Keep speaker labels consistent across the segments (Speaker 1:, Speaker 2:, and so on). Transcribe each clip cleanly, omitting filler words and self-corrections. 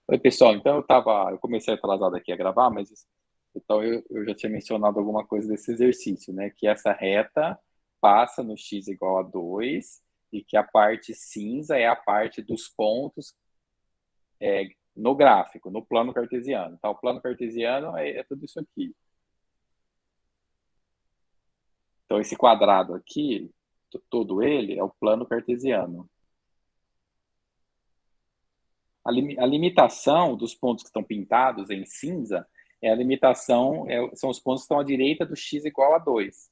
Speaker 1: Oi, pessoal. Então, eu comecei atrasado aqui a gravar, mas então eu já tinha mencionado alguma coisa desse exercício, né? Que essa reta passa no x igual a 2 e que a parte cinza é a parte dos pontos no gráfico, no plano cartesiano. Então, o plano cartesiano é tudo isso aqui. Então, esse quadrado aqui, todo ele, é o plano cartesiano. A limitação dos pontos que estão pintados em cinza é a limitação, são os pontos que estão à direita do x igual a 2.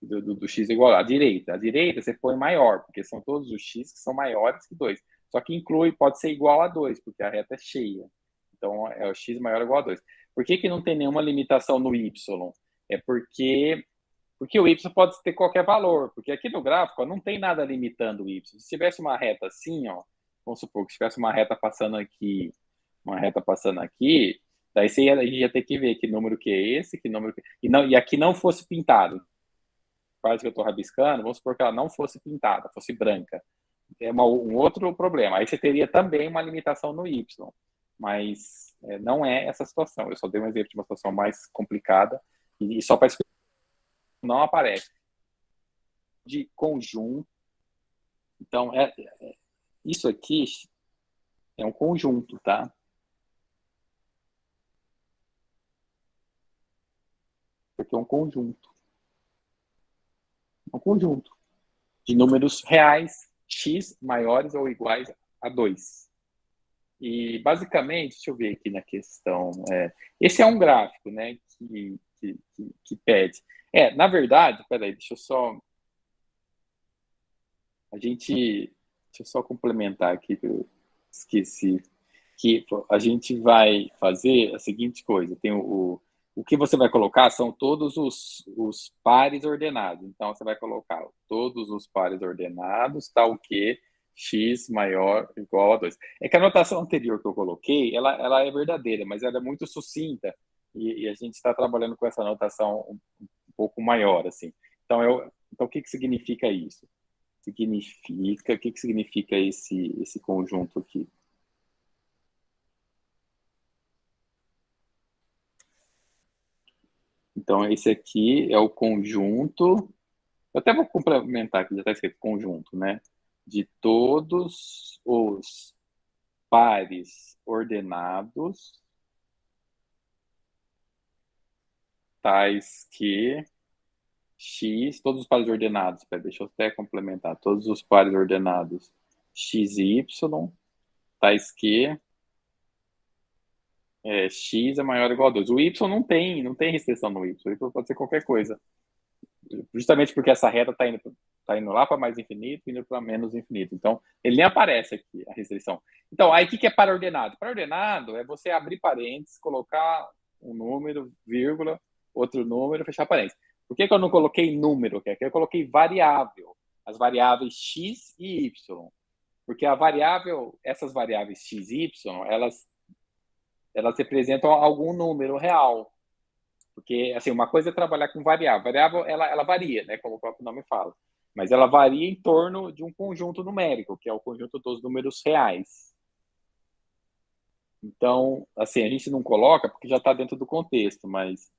Speaker 1: Do x igual à direita. A direita você põe maior, porque são todos os x que são maiores que 2. Só que inclui, pode ser igual a 2, porque a reta é cheia. Então, é o x maior ou igual a 2. Por que não tem nenhuma limitação no y? É porque o y pode ter qualquer valor, porque aqui no gráfico ó, não tem nada limitando o y. Se tivesse uma reta assim, ó, vamos supor que tivesse uma reta passando aqui, daí a gente ia ter que ver que número que é esse, que número que... e aqui não fosse pintado. Quase que eu estou rabiscando, vamos supor que ela não fosse pintada, fosse branca. É um outro problema. Aí você teria também uma limitação no y, mas não é essa situação. Eu só dei um exemplo de uma situação mais complicada e só para explicar, não aparece de conjunto. Então, isso aqui é um conjunto, tá? Isso aqui é um conjunto. É um conjunto de números reais, x maiores ou iguais a 2. E, basicamente, deixa eu ver aqui na questão. Esse é um gráfico, né, que pede. Na verdade, peraí, deixa eu só. A gente. Deixa eu só complementar aqui, que eu esqueci. Que a gente vai fazer a seguinte coisa: tem o que você vai colocar são todos os pares ordenados. Então, você vai colocar todos os pares ordenados, tal que x maior ou igual a 2. É que a anotação anterior que eu coloquei, ela é verdadeira, mas ela é muito sucinta e a gente está trabalhando com essa anotação um pouco maior, assim. Então o que significa isso? O que significa esse conjunto aqui? Então, esse aqui é o conjunto. Eu até vou complementar aqui, já está escrito conjunto, né? De todos os pares ordenados, tais que x, todos os pares ordenados, deixa eu até complementar, todos os pares ordenados x e y, tais que x é maior ou igual a 2. O y não tem restrição no y, o y pode ser qualquer coisa. Justamente porque essa reta está indo lá para mais infinito, indo para menos infinito. Então, ele nem aparece aqui, a restrição. Então, aí o que é para-ordenado? Para-ordenado é você abrir parênteses, colocar um número, vírgula, outro número, fechar parênteses. Por que eu não coloquei número? Porque aqui eu coloquei variável. As variáveis x e y. Porque essas variáveis x e y, elas representam algum número real. Porque, assim, uma coisa é trabalhar com variável. Variável, ela varia, né, como o próprio nome fala. Mas ela varia em torno de um conjunto numérico, que é o conjunto dos números reais. Então, assim, a gente não coloca porque já está dentro do contexto, mas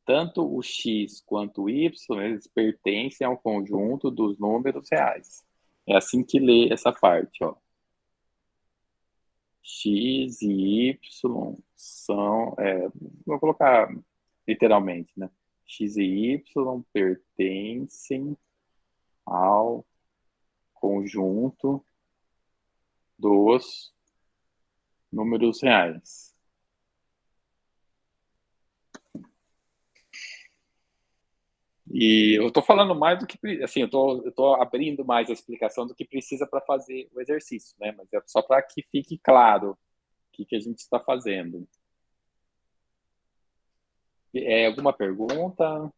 Speaker 1: tanto o x quanto o y, eles pertencem ao conjunto dos números reais. É assim que lê essa parte, ó. X e Y são, vou colocar literalmente, né? X e Y pertencem ao conjunto dos números reais. E eu estou falando mais do que, assim, eu tô abrindo mais a explicação do que precisa para fazer o exercício, né? Mas é só para que fique claro o que a gente está fazendo. Alguma pergunta?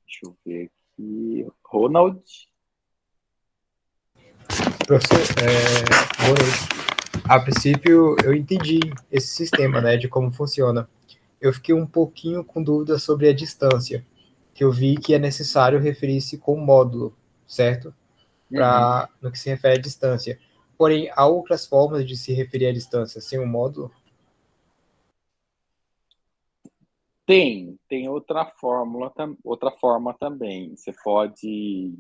Speaker 1: Deixa eu ver E Ronald?
Speaker 2: Professor, boa noite. A princípio, eu entendi esse sistema, né, de como funciona. Eu fiquei um pouquinho com dúvida sobre a distância, que eu vi que é necessário referir-se com módulo, certo?
Speaker 1: Uhum.
Speaker 2: No que se refere à distância. Porém, há outras formas de se referir à distância sem um módulo?
Speaker 1: Tem outra forma também. Você pode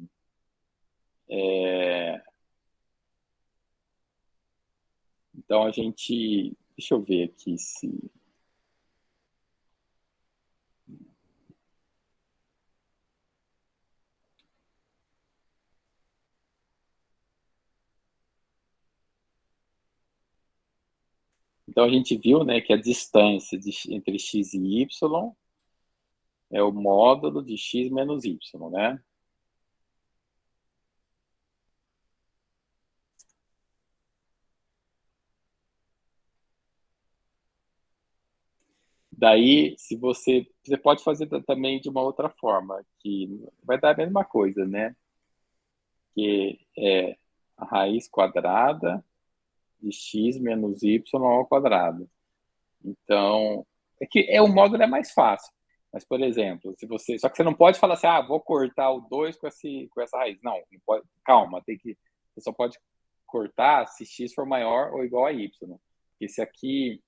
Speaker 1: então a gente, deixa eu ver aqui se então a gente viu, né, que a distância entre x e y é o módulo de x menos y, né? Daí, se você pode fazer também de uma outra forma, que vai dar a mesma coisa, né? Que é a raiz quadrada de x menos y ao quadrado. Então, o módulo é mais fácil. Mas, por exemplo, só que você não pode falar assim, vou cortar o 2 com essa raiz. Não pode, calma, você só pode cortar se x for maior ou igual a y. Porque se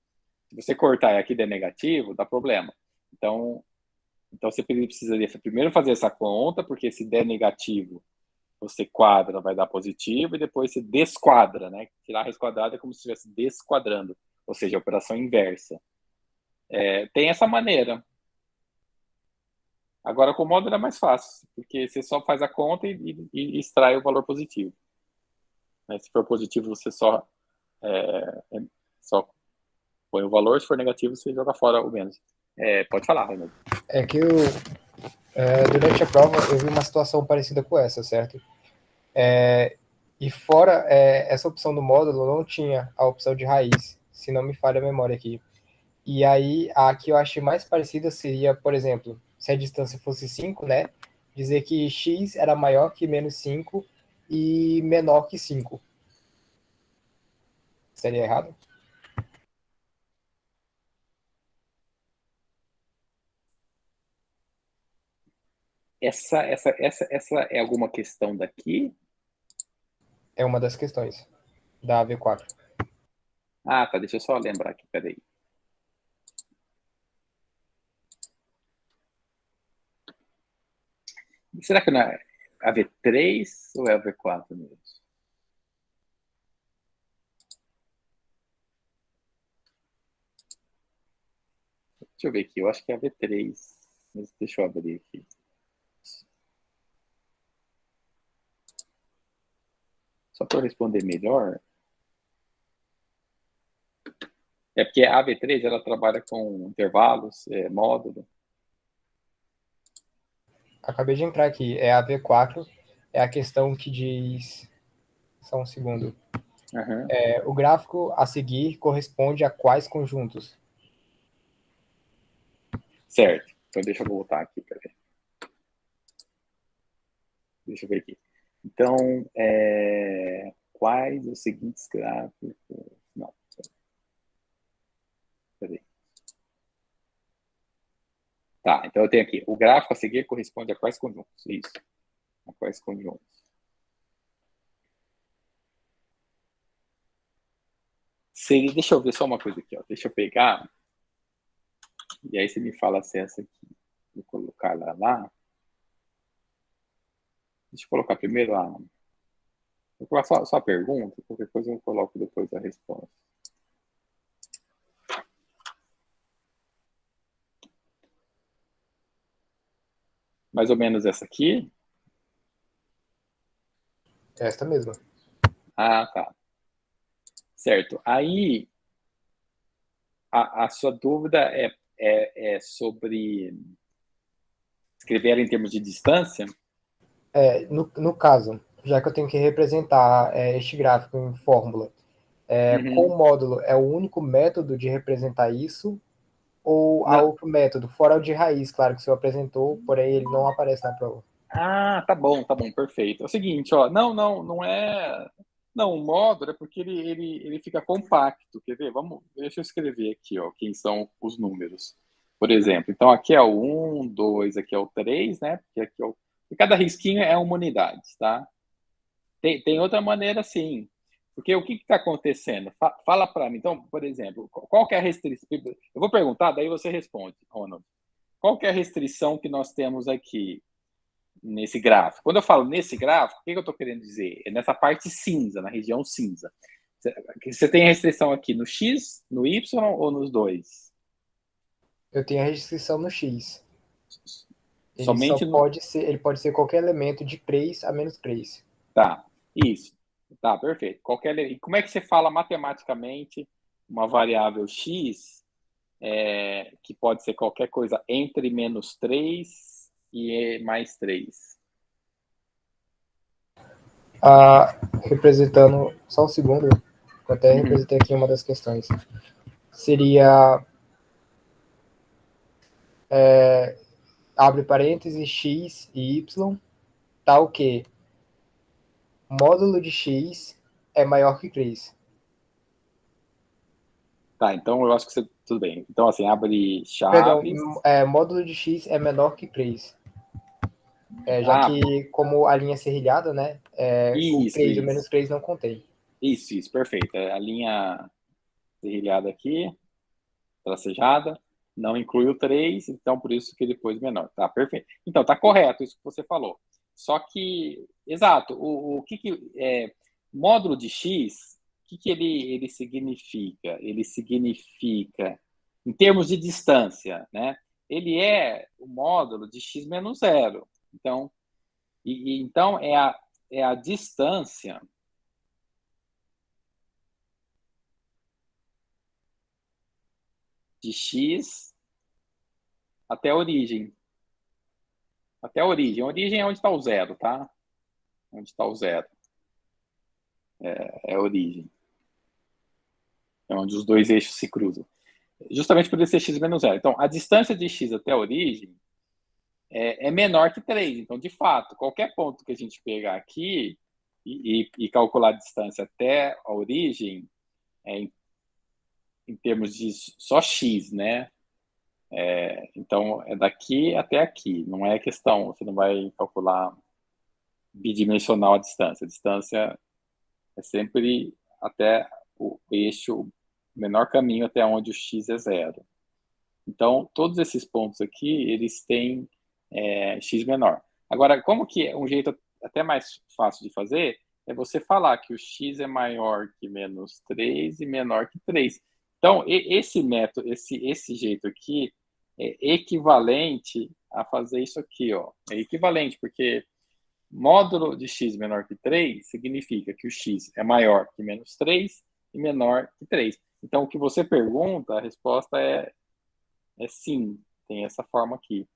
Speaker 1: você cortar e aqui der negativo, dá problema. Então você precisaria primeiro fazer essa conta, porque se der negativo, você quadra, vai dar positivo, e depois você desquadra, né? Tirar a raiz quadrada é como se estivesse desquadrando, ou seja, a operação inversa. Tem essa maneira. Agora, com o módulo é mais fácil, porque você só faz a conta e extrai o valor positivo. Se for positivo, você só põe o valor, se for negativo, você joga fora o menos. Pode falar, Raimundo.
Speaker 2: É que durante a prova eu vi uma situação parecida com essa, certo? E fora essa opção do módulo, não tinha a opção de raiz, se não me falha a memória aqui. E aí, a que eu achei mais parecida seria, por exemplo, se a distância fosse 5, né? Dizer que x era maior que menos 5 e menor que 5. Seria errado?
Speaker 1: Essa é alguma questão daqui?
Speaker 2: É uma das questões da AV4.
Speaker 1: Tá, deixa eu só lembrar aqui, peraí. Será que não é a V3 ou é a V4 mesmo? Deixa eu ver aqui, eu acho que é a V3. Mas deixa eu abrir aqui. Só para eu responder melhor. É porque a V3 ela trabalha com intervalos, módulo.
Speaker 2: Acabei de entrar aqui. É a AV4. É a questão que diz. Só um segundo.
Speaker 1: Uhum.
Speaker 2: O gráfico a seguir corresponde a quais conjuntos?
Speaker 1: Certo. Então deixa eu voltar aqui, peraí. Deixa eu ver aqui. Então, quais os seguintes gráficos? Não. Peraí. Tá, então eu tenho aqui. O gráfico a seguir corresponde a quais conjuntos? Isso. A quais conjuntos? Deixa eu ver só uma coisa aqui, ó. Deixa eu pegar. E aí você me fala se essa aqui. Vou colocar ela lá. Deixa eu colocar primeiro a. Vou colocar só a pergunta, qualquer coisa eu coloco depois a resposta. Mais ou menos essa aqui?
Speaker 2: Esta mesma.
Speaker 1: Tá. Certo. Aí, a sua dúvida é sobre escrever ela em termos de distância?
Speaker 2: No caso, já que eu tenho que representar este gráfico em fórmula, com o módulo é o único método de representar isso? Ou há
Speaker 1: Não,
Speaker 2: outro método, fora o de raiz, claro que o senhor apresentou, porém ele não aparece na prova?
Speaker 1: Tá bom, perfeito. É o seguinte, ó, não é. Não, o módulo é porque ele fica compacto. Quer ver? Deixa eu escrever aqui, ó, quem são os números. Por exemplo, então aqui é o 1, 2, aqui é o 3, né? Porque aqui é e cada risquinho é uma unidade, tá? Tem outra maneira, sim. Porque o que está acontecendo? Fala para mim. Então, por exemplo, qual que é a restrição? Eu vou perguntar, daí você responde, Ronald. Qual que é a restrição que nós temos aqui nesse gráfico? Quando eu falo nesse gráfico, o que eu estou querendo dizer? É nessa parte cinza, na região cinza. Você tem restrição aqui no X, no Y ou nos dois?
Speaker 2: Eu tenho a restrição no X.
Speaker 1: Somente no.
Speaker 2: Ele pode ser qualquer elemento de 3 a menos 3.
Speaker 1: Tá, isso. Tá, perfeito. E como é que você fala matematicamente uma variável X que pode ser qualquer coisa entre menos 3 e mais 3?
Speaker 2: Representando, só um segundo, eu até representei aqui uma das questões. Seria, abre parênteses, x e y, tal que módulo de x é maior que 3.
Speaker 1: Tá, então eu acho que você. Tudo bem. Então, assim, abre
Speaker 2: Perdão,
Speaker 1: chaves.
Speaker 2: módulo de x é menor que 3. Já que, como a linha é serrilhada, né, o
Speaker 1: Isso,
Speaker 2: 3 e o menos
Speaker 1: isso.
Speaker 2: 3 não contém.
Speaker 1: Isso, perfeito. A linha serrilhada aqui, tracejada, não inclui o 3, então por isso que ele pôs menor. Tá, perfeito. Então, tá correto isso que você falou. Só que, exato, o que módulo de x, o que ele significa? Ele significa, em termos de distância, né? Ele é o módulo de x menos zero. Então, então é a distância de x até a origem. Até a origem. A origem é onde está o zero, tá? Onde está o zero. É a origem. É onde os dois eixos se cruzam. Justamente por ser x menos zero. Então, a distância de x até a origem é menor que 3. Então, de fato, qualquer ponto que a gente pegar aqui e calcular a distância até a origem, em termos de só x, né? Então, é daqui até aqui. Não é questão, você não vai calcular bidimensional a distância. A distância é sempre até o eixo, o menor caminho até onde o x é zero. Então, todos esses pontos aqui, eles têm x menor. Agora, como que é um jeito até mais fácil de fazer, é você falar que o x é maior que menos 3 e menor que 3. Então, esse método, esse jeito aqui, é equivalente a fazer isso aqui, ó. É equivalente, porque módulo de x menor que 3 significa que o x é maior que menos 3 e menor que 3. Então, o que você pergunta, a resposta é sim, tem essa forma aqui.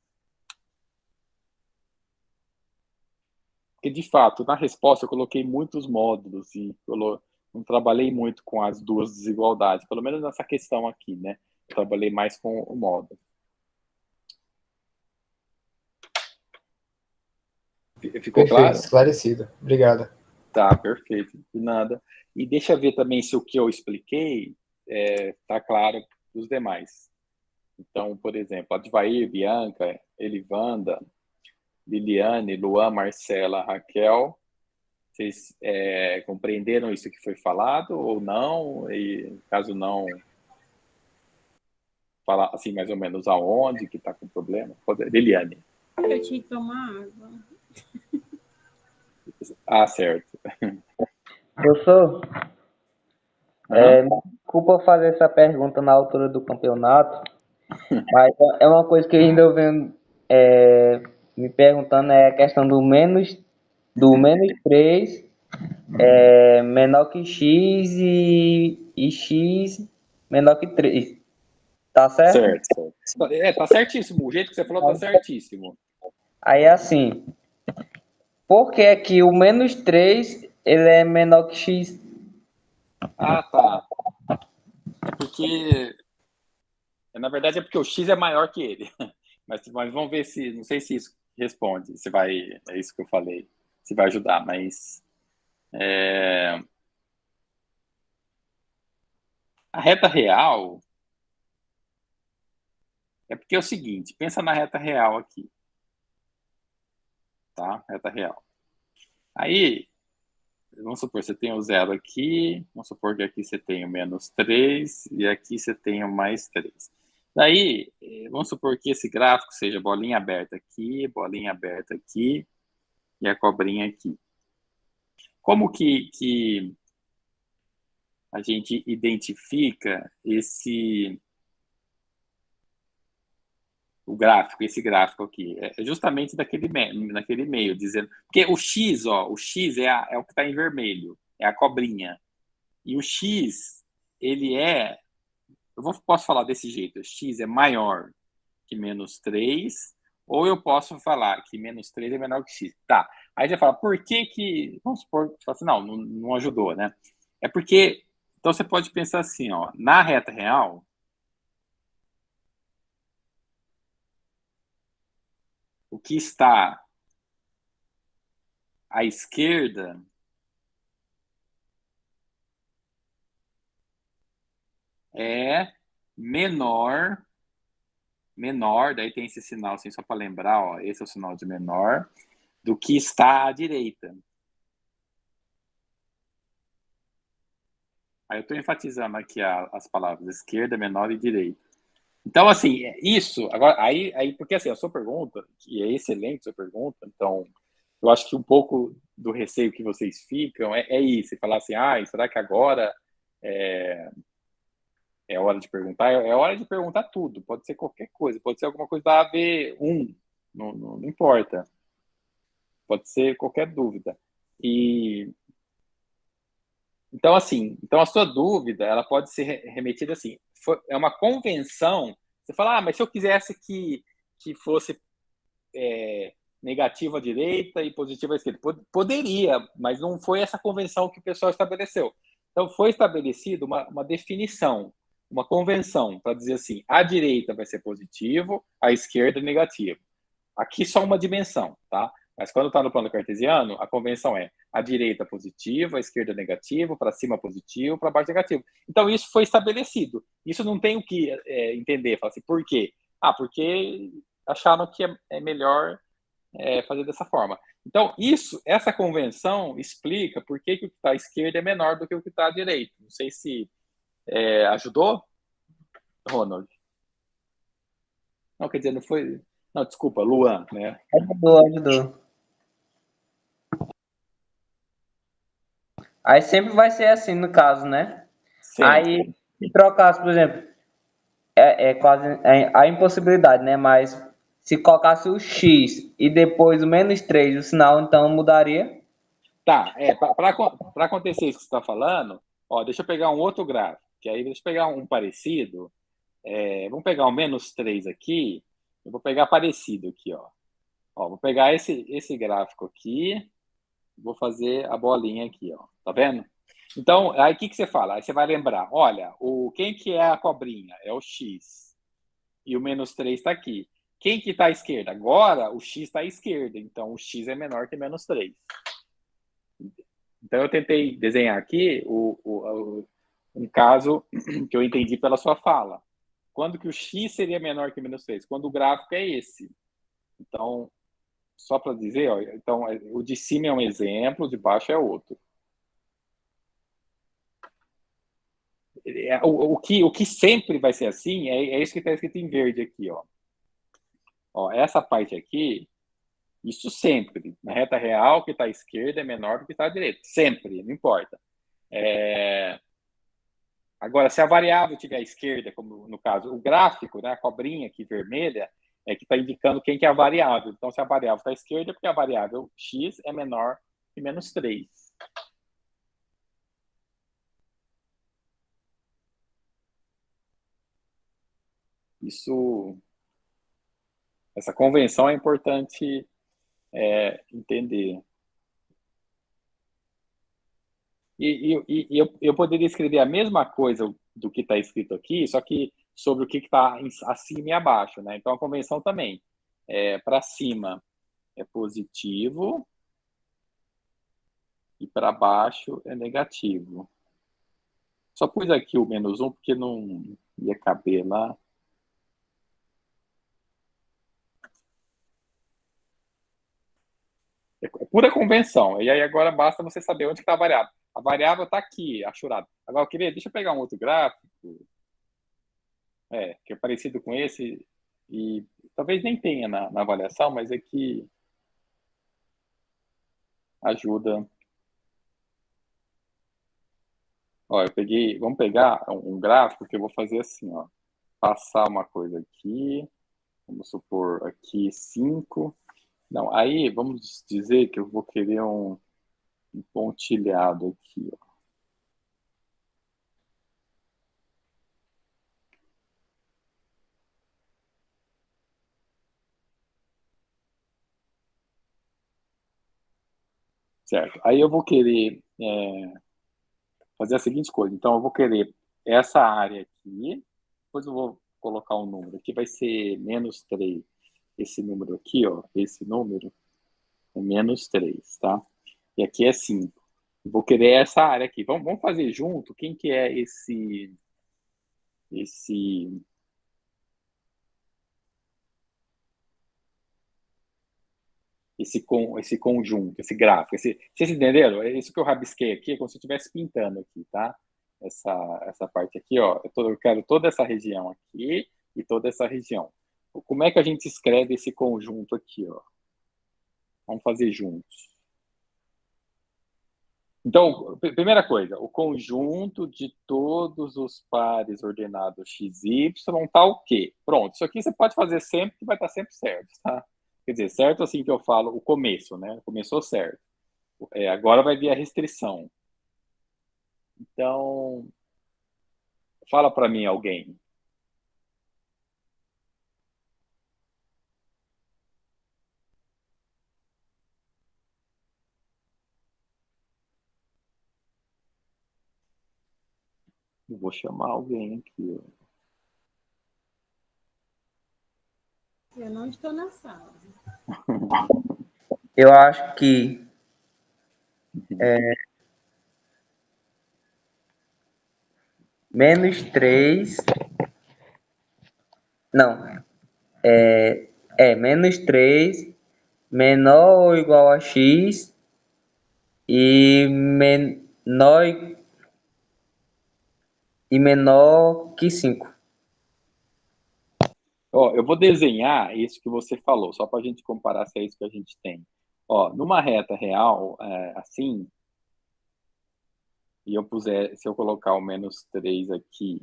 Speaker 1: Porque, de fato, na resposta eu coloquei muitos módulos e não trabalhei muito com as duas desigualdades, pelo menos nessa questão aqui, né? Eu trabalhei mais com o módulo. Ficou
Speaker 2: Perfeito,
Speaker 1: claro?
Speaker 2: esclarecido. Obrigado.
Speaker 1: Tá, perfeito. De nada. E deixa eu ver também se o que eu expliquei tá claro para os demais. Então, por exemplo, Advair, Bianca, Elivanda, Liliane, Luan, Marcela, Raquel, vocês compreenderam isso que foi falado ou não? E caso não, falar assim mais ou menos aonde que está com problema? Liliane.
Speaker 3: Eu tinha que tomar água.
Speaker 1: Certo.
Speaker 4: Professor, desculpa fazer essa pergunta na altura do campeonato, mas é uma coisa que ainda eu venho me perguntando, é a questão do menos 3 menor que x e x menor que 3. Tá certo?
Speaker 1: Certo. Tá certíssimo. O jeito que você falou tá certíssimo.
Speaker 4: Aí assim, por que que o menos 3 ele é menor que x?
Speaker 1: Tá. Porque na verdade é porque o x é maior que ele. Mas vamos ver se, não sei se isso responde. Você vai, é isso que eu falei. Você vai ajudar, mas a reta real é porque é o seguinte, pensa na reta real aqui, tá? Reta real. Aí, vamos supor, você tem o zero aqui, vamos supor que aqui você tem o menos 3 e aqui você tem o mais 3. Daí, vamos supor que esse gráfico seja bolinha aberta aqui e a cobrinha aqui. Como que a gente identifica esse gráfico aqui? É justamente naquele meio, dizendo... Porque o X, ó, o X é o que está em vermelho, é a cobrinha. E o X, ele é... Posso falar desse jeito, o X é maior que menos 3, ou eu posso falar que menos 3 é menor que X. Tá, aí já fala, por que... Vamos supor, você fala assim, não ajudou, né? É porque... Então você pode pensar assim, ó, na reta real, o que está à esquerda é menor, daí tem esse sinal assim, só para lembrar, ó, esse é o sinal de menor, do que está à direita. Aí eu estou enfatizando aqui as palavras esquerda, menor e direita. Então, assim, isso, agora, aí porque assim, a sua pergunta, que é excelente a sua pergunta, então, eu acho que um pouco do receio que vocês ficam é isso, falar assim, será que agora é hora de perguntar? É hora de perguntar tudo, pode ser qualquer coisa, pode ser alguma coisa da AV1, não importa, pode ser qualquer dúvida. Então, assim, a sua dúvida, ela pode ser remetida assim, é uma convenção, você fala, mas se eu quisesse que fosse negativo à direita e positivo à esquerda, poderia, mas não foi essa convenção que o pessoal estabeleceu. Então, foi estabelecida uma definição, uma convenção, para dizer assim, a direita vai ser positivo, a esquerda negativo. Aqui só uma dimensão, tá? Mas quando está no plano cartesiano, a convenção é a direita positivo, a esquerda negativo, para cima positivo, para baixo negativo. Então, isso foi estabelecido. Isso não tem o que entender. Fala assim, por quê? Porque acharam que é melhor fazer dessa forma. Então, essa convenção explica por que o que está à esquerda é menor do que o que está à direita. Não sei se ajudou, Ronald. Não, quer dizer, não foi... Não, desculpa, Luan, né?
Speaker 4: Ajudou. Aí sempre vai ser assim, no caso, né?
Speaker 1: Sempre.
Speaker 4: Aí, se trocasse, por exemplo, quase a impossibilidade, né? Mas se colocasse o X e depois o menos 3, o sinal então mudaria?
Speaker 1: Tá, para acontecer isso que você está falando, ó, deixa eu pegar um outro gráfico, que aí deixa eu pegar um parecido. Vamos pegar o menos 3 aqui, eu vou pegar parecido aqui, ó. Vou pegar esse gráfico aqui, vou fazer a bolinha aqui, ó. Tá vendo? Então, aí o que você fala? Aí você vai lembrar, olha, quem que é a cobrinha? É o X. E o menos 3 está aqui. Quem que está à esquerda? Agora, o X está à esquerda, então o X é menor que menos 3. Então, eu tentei desenhar aqui um caso que eu entendi pela sua fala. Quando que o X seria menor que menos 3? Quando o gráfico é esse. Então, só para dizer, ó, então, o de cima é um exemplo, o de baixo é outro. O que sempre vai ser assim é isso que está escrito em verde aqui. Essa parte aqui, isso sempre. Na reta real, o que está à esquerda é menor do que está à direita. Sempre, não importa. Agora, se a variável estiver à esquerda, como no caso, o gráfico, né, a cobrinha aqui vermelha, é que está indicando quem que é a variável. Então, se a variável está à esquerda, é porque a variável x é menor que menos 3. Essa convenção é importante entender. E eu poderia escrever a mesma coisa do que está escrito aqui, só que sobre o que está acima e abaixo, né? Então, a convenção também. Para cima é positivo e para baixo é negativo. Só pus aqui o -1 porque não ia caber lá. É pura convenção. E aí agora basta você saber onde está a variável. A variável está aqui, achurada. Agora eu queria, deixa eu pegar um outro gráfico, que é parecido com esse, e talvez nem tenha na avaliação, mas é que ajuda. Ó, vamos pegar um gráfico que eu vou fazer assim, ó. Passar uma coisa aqui, vamos supor aqui 5. Não, aí vamos dizer que eu vou querer um pontilhado aqui, ó. Certo. Aí eu vou querer fazer a seguinte coisa. Então, eu vou querer essa área aqui, depois eu vou colocar um número. Aqui vai ser -3. Esse número aqui, ó, esse número é -3, tá? E aqui é 5. Vou querer essa área aqui. Vamos fazer junto quem que é esse conjunto, esse gráfico. Vocês entenderam? É isso que eu rabisquei aqui, é como se eu estivesse pintando aqui, tá? Essa parte aqui, ó. Eu quero toda essa região aqui e toda essa região. Como é que a gente escreve esse conjunto aqui, ó? Vamos fazer juntos. Então, primeira coisa, o conjunto de todos os pares ordenados x, y tá o quê? Pronto, isso aqui você pode fazer sempre que vai estar sempre certo, tá? Quer dizer, certo assim que eu falo, o começo, né? Começou certo. Agora vai vir a restrição. Então, fala para mim alguém. Eu vou chamar alguém aqui.
Speaker 3: Eu não estou na sala.
Speaker 4: Eu acho que -3. Não. -3 menor ou igual a x e menor que 5.
Speaker 1: Ó, eu vou desenhar isso que você falou, só para a gente comparar se é isso que a gente tem. Ó, numa reta real, assim, e se eu colocar o -3 aqui,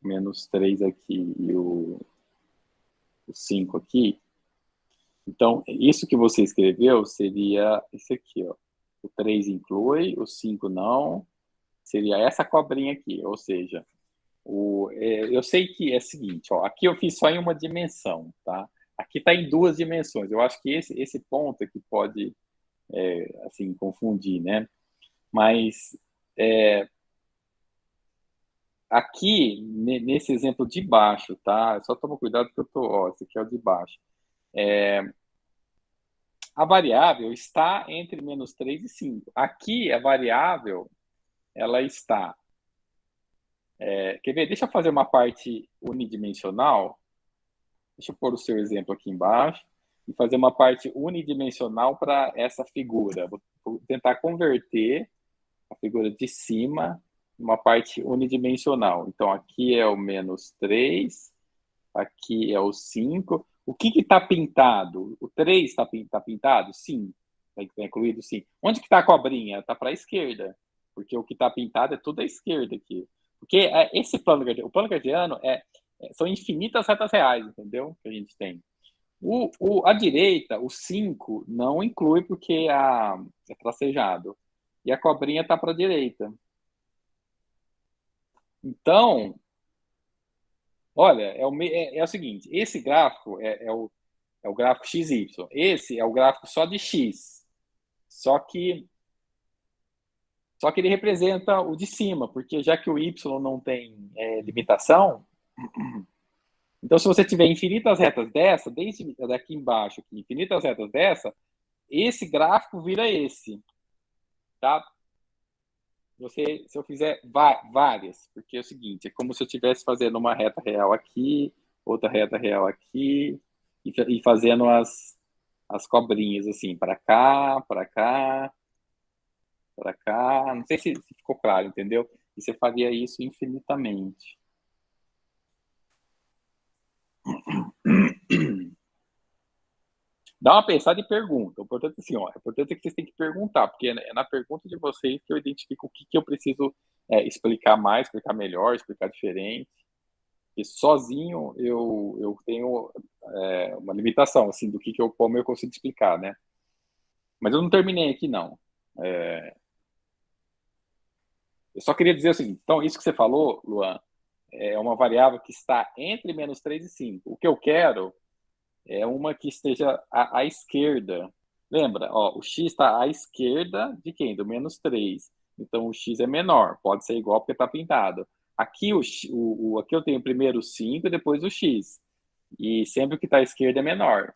Speaker 1: -3 aqui e o 5 aqui, então, isso que você escreveu seria esse aqui, ó. O 3 inclui, o 5 não, seria essa cobrinha aqui, ou seja, eu sei que é o seguinte, ó, aqui eu fiz só em uma dimensão, tá? Aqui está em 2 dimensões. Eu acho que esse ponto aqui pode, assim, confundir, né? Mas aqui, nesse exemplo de baixo, tá? Só toma cuidado que esse aqui é o de baixo. A variável está entre -3 e 5. Aqui, a variável, ela está... quer ver? Deixa eu fazer uma parte unidimensional. Deixa eu pôr o seu exemplo aqui embaixo e fazer uma parte unidimensional para essa figura. Vou tentar converter a figura de cima uma parte unidimensional. Então, aqui é o -3, aqui é o 5. O que está pintado? O 3 está pintado? Sim. Está incluído? Sim. Onde que está a cobrinha? Está para a esquerda. Porque o que está pintado é tudo à esquerda aqui. Porque esse plano cartesiano, o plano cartesiano são infinitas retas reais, entendeu? Que a gente tem. A direita, o 5, não inclui porque é tracejado. E a cobrinha está para a direita. Então, olha, é o seguinte, esse gráfico é o gráfico XY. Esse é o gráfico só de X. Só que ele representa o de cima, porque já que o Y não tem limitação, Então, se você tiver infinitas retas dessa, desde daqui embaixo, aqui, infinitas retas dessa, esse gráfico vira esse, tá? Se eu fizer várias, porque é o seguinte, é como se eu estivesse fazendo uma reta real aqui, outra reta real aqui, e fazendo as cobrinhas, assim, para cá, para cá, para cá. Não sei se ficou claro, entendeu? E você faria isso infinitamente. Dá uma pensada e pergunta. O importante é assim, ó, o importante é que vocês têm que perguntar, porque é na pergunta de vocês que eu identifico o que eu preciso explicar mais, explicar melhor, explicar diferente. E sozinho eu tenho uma limitação, assim, do como eu consigo explicar, né? Mas eu não terminei aqui, não. Eu só queria dizer o seguinte, então, isso que você falou, Luan, é uma variável que está entre menos 3 e 5. O que eu quero é uma que esteja à esquerda. Lembra? Ó, o x está à esquerda de quem? Do menos 3. Então, o x é menor. Pode ser igual porque está pintado. Aqui, aqui eu tenho primeiro o 5 e depois o x. E sempre o que está à esquerda é menor.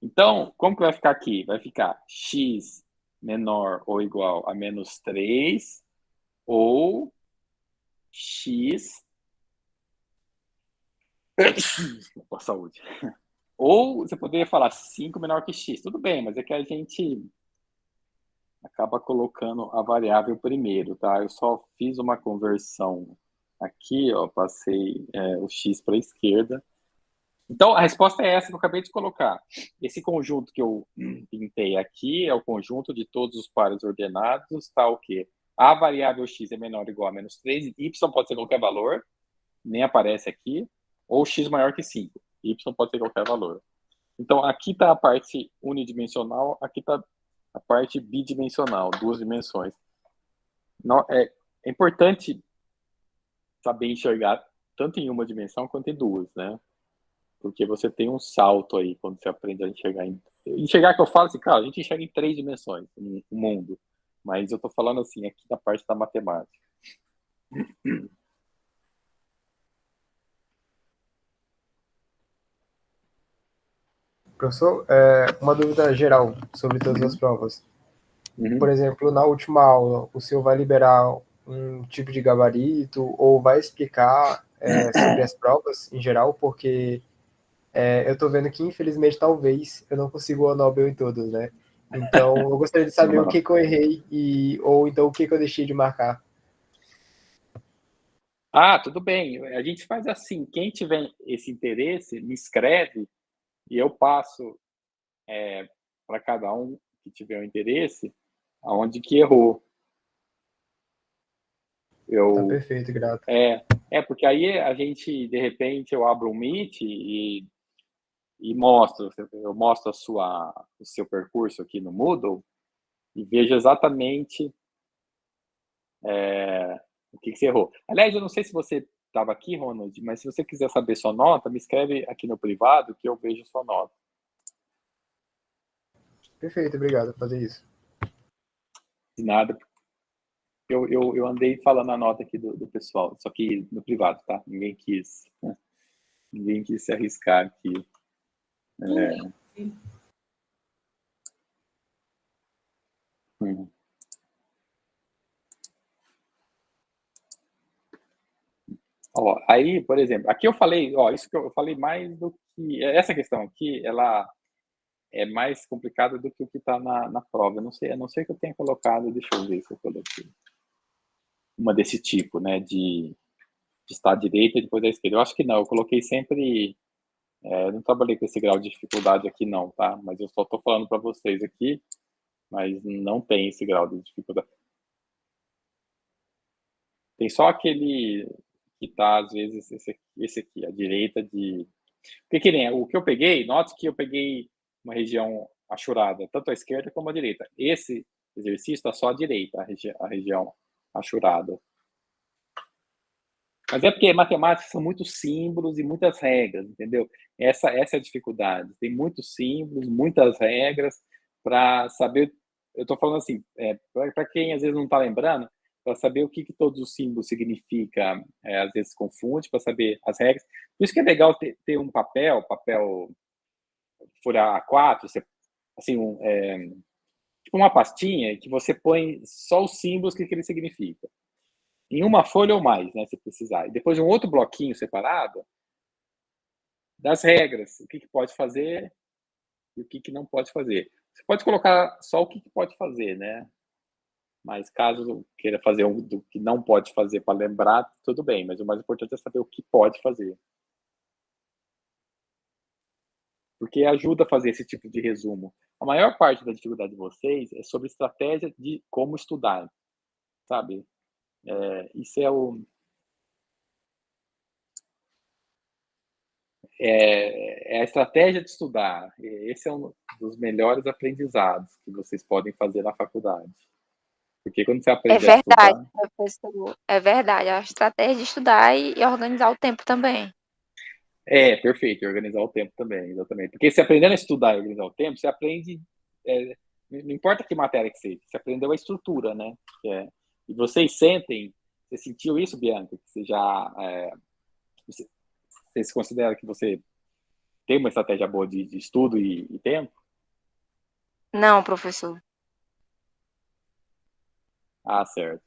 Speaker 1: Então, como que vai ficar aqui? Vai ficar x menor ou igual a menos 3 ou x... Boa saúde. Ou você poderia falar 5 menor que x. Tudo bem, mas é que a gente acaba colocando a variável primeiro, tá? Eu só fiz uma conversão aqui, ó, passei o x para a esquerda. Então, a resposta é essa que eu acabei de colocar. Esse conjunto que eu pintei aqui é o conjunto de todos os pares ordenados, tá o quê? A variável x é menor ou igual a menos 3, y pode ser qualquer valor, nem aparece aqui, ou x maior que 5. Y pode ser qualquer valor. Então, aqui está a parte unidimensional, aqui está a parte bidimensional, 2 dimensões. É importante saber enxergar tanto em uma dimensão quanto em duas, né? Porque você tem um salto aí quando você aprende a enxergar. Enxergar que eu falo assim, cara, a gente enxerga em 3 dimensões o mundo. Mas eu estou falando assim, aqui na parte da matemática.
Speaker 2: Professor, uma dúvida geral sobre todas as provas.
Speaker 1: Uhum.
Speaker 2: Por exemplo, na última aula, o senhor vai liberar um tipo de gabarito ou vai explicar sobre as provas em geral? Porque eu estou vendo que, infelizmente, talvez eu não consiga o Nobel em todas, né? Então, eu gostaria de saber o que eu errei ou então o que eu deixei de marcar.
Speaker 1: Ah, tudo bem. A gente faz assim, quem tiver esse interesse, me escreve e eu passo para cada um que tiver o interesse aonde que errou.
Speaker 2: Tá perfeito, grato.
Speaker 1: Porque aí a gente, de repente, eu abro um Meet e mostro, eu mostro o seu percurso aqui no Moodle e vejo exatamente o que você errou. Aliás, eu não sei se você estava aqui, Ronald, mas se você quiser saber sua nota, me escreve aqui no privado que eu vejo sua nota.
Speaker 2: Perfeito, obrigado por fazer isso.
Speaker 1: De nada. Eu andei falando a nota aqui do pessoal, só que no privado, tá? Ninguém quis se arriscar aqui. Ó, aí, por exemplo, aqui eu falei, ó, isso que eu falei mais do que... Essa questão aqui, ela é mais complicada do que o que está na prova. Eu não sei, a não ser que eu tenha colocado, deixa eu ver se eu coloquei uma desse tipo, né, de estar à direita e depois à esquerda. Eu acho que não, eu coloquei sempre... eu não trabalhei com esse grau de dificuldade aqui não, tá? Mas eu só estou falando para vocês aqui, mas não tem esse grau de dificuldade. Tem só aquele que está, às vezes, esse aqui, a direita de... Porque que nem o que eu peguei, note que eu peguei uma região achurada, tanto à esquerda como à direita. Esse exercício está só à direita, a região achurada. Mas é porque matemática são muitos símbolos e muitas regras, entendeu? Essa é a dificuldade. Tem muitos símbolos, muitas regras para saber. Eu estou falando assim, para quem às vezes não está lembrando, para saber o que todos os símbolos significam, às vezes confunde, para saber as regras. Por isso que é legal ter um papel furar A4, você, assim, tipo uma pastinha que você põe só os símbolos que ele significa. Em uma folha ou mais, né, se precisar. E depois um outro bloquinho separado das regras, o que pode fazer e o que não pode fazer. Você pode colocar só o que pode fazer, né? Mas caso queira fazer do que não pode fazer para lembrar, tudo bem. Mas o mais importante é saber o que pode fazer. Porque ajuda a fazer esse tipo de resumo. A maior parte da dificuldade de vocês é sobre estratégia de como estudar, sabe? Isso é a estratégia de estudar. Esse é um dos melhores aprendizados que vocês podem fazer na faculdade. Porque quando você
Speaker 5: É
Speaker 1: aprende a
Speaker 5: verdade,
Speaker 1: estudar...
Speaker 5: professor. É verdade. A estratégia de estudar e organizar o tempo também.
Speaker 1: Perfeito, e organizar o tempo também, exatamente. Porque se aprendendo a estudar e organizar o tempo, você aprende, não importa que matéria que seja, você aprendeu a estrutura, né? E vocês sentem, você sentiu isso, Bianca? Que você já, você se considera que você tem uma estratégia boa de estudo e tempo?
Speaker 5: Não, professor.
Speaker 1: Ah, certo.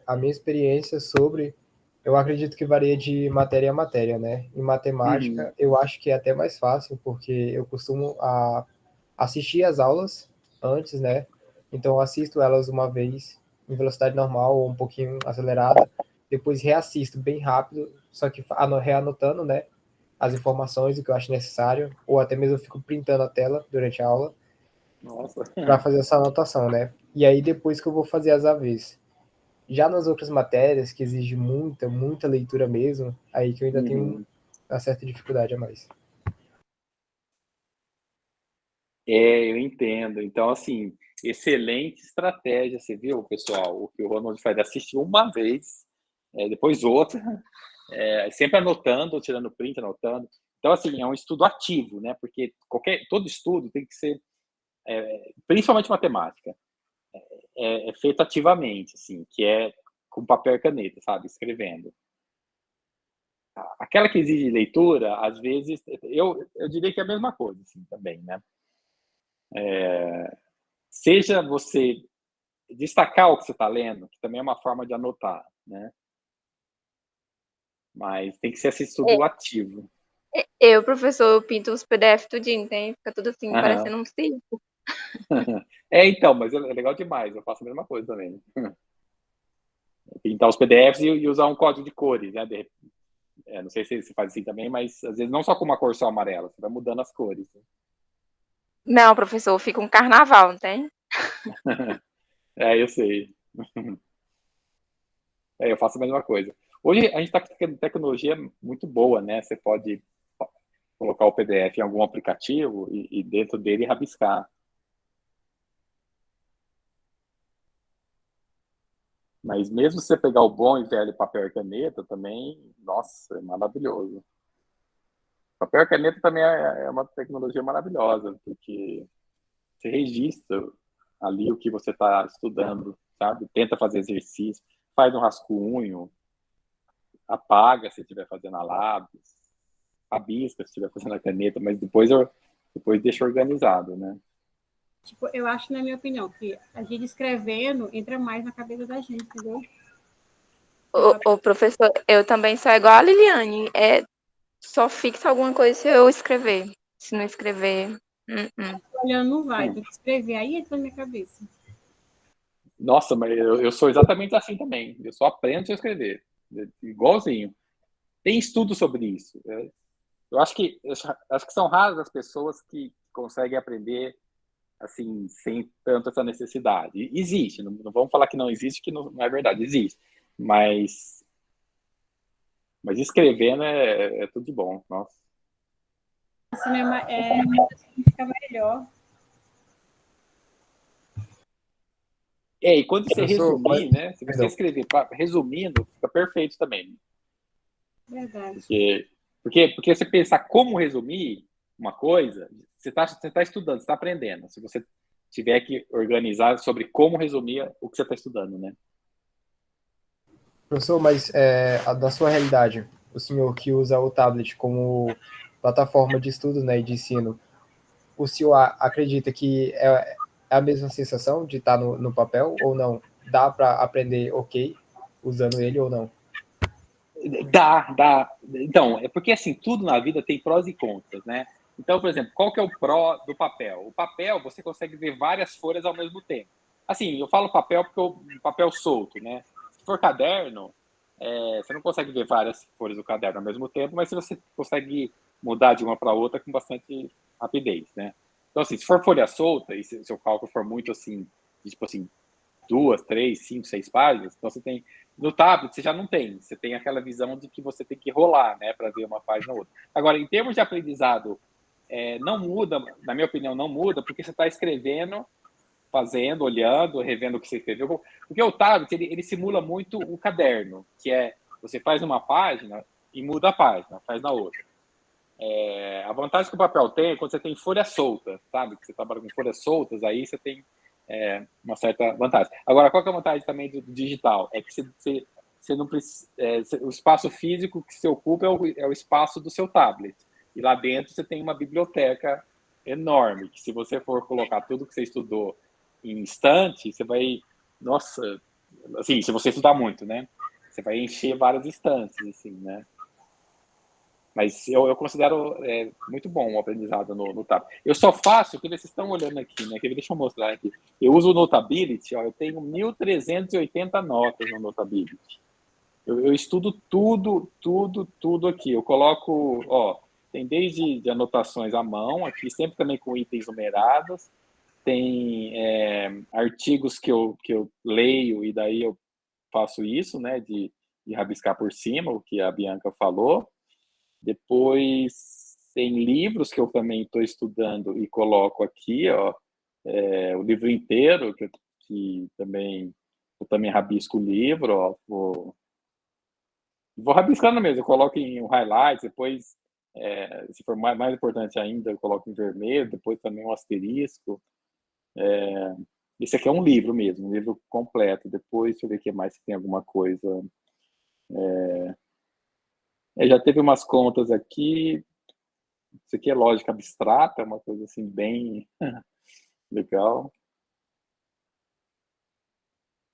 Speaker 2: A minha experiência sobre, eu acredito que varia de matéria a matéria, né? Em matemática, eu acho que é até mais fácil, porque eu costumo assistir as aulas antes, né? Então, eu assisto elas uma vez em velocidade normal ou um pouquinho acelerada, depois reassisto bem rápido, só que reanotando, né? As informações, o que eu acho necessário, ou até mesmo eu fico printando a tela durante a aula
Speaker 1: Nossa.
Speaker 2: para fazer essa anotação, né? E aí, depois que eu vou fazer as AVs. Já nas outras matérias, que exige muita leitura mesmo, aí que eu ainda tenho uma certa dificuldade a mais.
Speaker 1: Eu entendo. Então, assim, excelente estratégia. Você viu, pessoal, o que o Ronald faz? Assistir uma vez, depois outra, sempre anotando, tirando print, anotando. Então, assim, é um estudo ativo, né? Porque todo estudo tem que ser, principalmente matemática, é feito ativamente, assim, que é com papel e caneta, sabe? Escrevendo. Aquela que exige leitura, às vezes, eu diria que é a mesma coisa, assim, também, né? Seja você destacar o que você está lendo, que também é uma forma de anotar, né? Mas tem que ser esse estudo ativo.
Speaker 5: Eu, professor, eu pinto os PDF tudinho, tem? Fica tudo assim,
Speaker 1: Aham.
Speaker 5: parecendo um circo.
Speaker 1: Então, mas é legal demais. Eu faço a mesma coisa também. Pintar os PDFs e usar um código de cores, né? Não sei se você faz assim também, mas às vezes não só com uma cor só amarela, você vai mudando as cores.
Speaker 5: Não, professor, fica um carnaval, não tem?
Speaker 1: Eu sei. Eu faço a mesma coisa. Hoje a gente está com tecnologia muito boa, né? Você pode colocar o PDF em algum aplicativo e dentro dele rabiscar. Mas mesmo se você pegar o bom e velho papel e caneta, também, nossa, é maravilhoso. Papel e caneta também é uma tecnologia maravilhosa, porque você registra ali o que você está estudando, sabe? Tenta fazer exercício, faz um rascunho, apaga se estiver fazendo a lápis, rabisca se estiver fazendo a caneta, mas depois deixa organizado, né?
Speaker 3: Tipo, eu acho, na minha opinião, que a gente escrevendo entra mais na cabeça da gente, entendeu?
Speaker 5: O professor, eu também sou igual a Liliane. Só fixa alguma coisa se eu escrever. Se não escrever.
Speaker 3: Olhando não vai, tem que escrever, aí entra na minha cabeça.
Speaker 1: Nossa, mas eu sou exatamente assim também. Eu só aprendo a escrever. Igualzinho. Tem estudo sobre isso. Eu acho que são raras as pessoas que conseguem aprender assim, sem tanto essa necessidade. Existe, não vamos falar que não existe, que não é verdade, existe. Mas escrevendo é tudo de bom, nossa.
Speaker 3: O cinema fica melhor.
Speaker 1: E quando você
Speaker 2: Professor,
Speaker 1: resumir, né? Se você
Speaker 2: perdão.
Speaker 1: escrever resumindo, fica perfeito também.
Speaker 3: Verdade.
Speaker 1: Porque você pensar como resumir uma coisa, você tá estudando, você está aprendendo. Se você tiver que organizar sobre como resumir o que você está estudando, né?
Speaker 2: Professor, mas da sua realidade, o senhor que usa o tablet como plataforma de estudo, né, e de ensino, o senhor acredita que é a mesma sensação de estar no papel ou não? Dá para aprender ok usando ele ou não?
Speaker 1: Dá. Então, é porque assim, tudo na vida tem prós e contras, né? Então, por exemplo, qual que é o pró do papel? O papel, você consegue ver várias folhas ao mesmo tempo. Assim, eu falo papel porque o papel solto, né? Se for caderno, você não consegue ver várias folhas do caderno ao mesmo tempo, mas você consegue mudar de uma para outra com bastante rapidez, né? Então, assim, se for folha solta e se o seu cálculo for muito assim, tipo assim, 2, 3, 5, 6 páginas, então você tem. No tablet você já não tem, você tem aquela visão de que você tem que rolar, né, para ver uma página ou outra. Agora, em termos de aprendizado, não muda, na minha opinião, não muda, porque você está escrevendo, fazendo, olhando, revendo o que você escreveu. Porque o tablet, ele simula muito o caderno, que é, você faz uma página e muda a página, faz na outra. A vantagem que o papel tem é quando você tem folha solta, sabe? Que você trabalha com folhas soltas, aí você tem uma certa vantagem. Agora, qual que é a vantagem também do digital? É que você não precisa, o espaço físico que se ocupa é o espaço do seu tablet. E lá dentro você tem uma biblioteca enorme, que se você for colocar tudo que você estudou em instante, você vai... Nossa, assim, se você estudar muito, né? Você vai encher várias estantes, assim, né? Mas eu considero muito bom o aprendizado no tablet. Eu só faço, que vocês estão olhando aqui, né? Deixa eu mostrar aqui. Eu uso o Notability, ó, eu tenho 1.380 notas no Notability. Eu estudo tudo aqui. Eu coloco, ó, tem desde de anotações à mão, aqui sempre também com itens numerados, tem artigos que eu leio e daí eu faço isso, né, de rabiscar por cima, o que a Bianca falou. Depois tem livros que eu também estou estudando e coloco aqui, ó, o livro inteiro, que também eu também rabisco o livro, ó, vou rabiscando mesmo, eu coloco em um highlight, depois, se for mais importante ainda, eu coloco em vermelho, depois também um asterisco. Esse aqui é um livro mesmo, um livro completo. Depois, deixa eu ver o que mais, se tem alguma coisa. Já teve umas contas aqui. Isso aqui é lógica abstrata, uma coisa assim bem legal.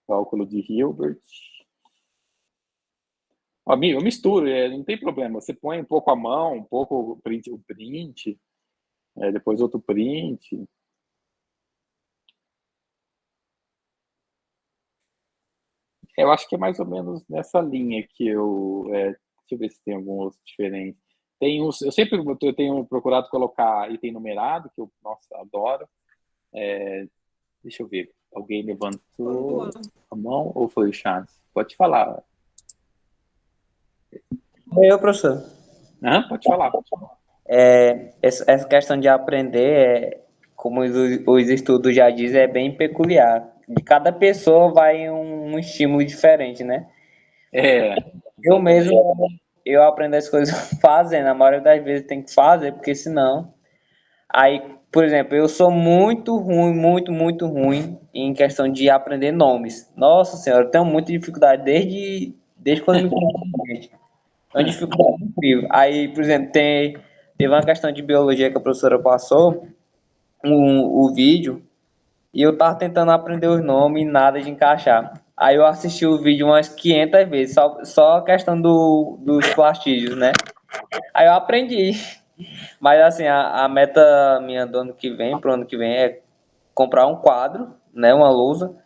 Speaker 1: Cálculo de Hilbert. Eu misturo, não tem problema. Você põe um pouco a mão, um pouco o print, depois outro print. Eu acho que é mais ou menos nessa linha que deixa eu ver se tem alguns diferentes. Eu sempre tenho procurado colocar item numerado, que eu, nossa, adoro. Deixa eu ver. Alguém levantou a mão ou foi o Charles? Pode falar.
Speaker 4: Eu, professor.
Speaker 1: Pode falar.
Speaker 4: Essa questão de aprender, como os estudos já dizem, é bem peculiar. De cada pessoa vai um estímulo diferente, né? Eu mesmo, eu aprendo as coisas fazendo, a maioria das vezes tem que fazer, porque senão... Aí, por exemplo, eu sou muito ruim, muito ruim em questão de aprender nomes. Nossa senhora, eu tenho muita dificuldade desde quando me conheço. É uma dificuldade incrível. Aí, por exemplo, teve uma questão de biologia que a professora passou, o vídeo, e eu tava tentando aprender os nomes e nada de encaixar. Aí eu assisti o vídeo umas 500 vezes, só a questão dos plastígios, né? Aí eu aprendi. Mas assim, a meta minha do ano que vem, pro ano que vem, é comprar um quadro, né? Uma lousa,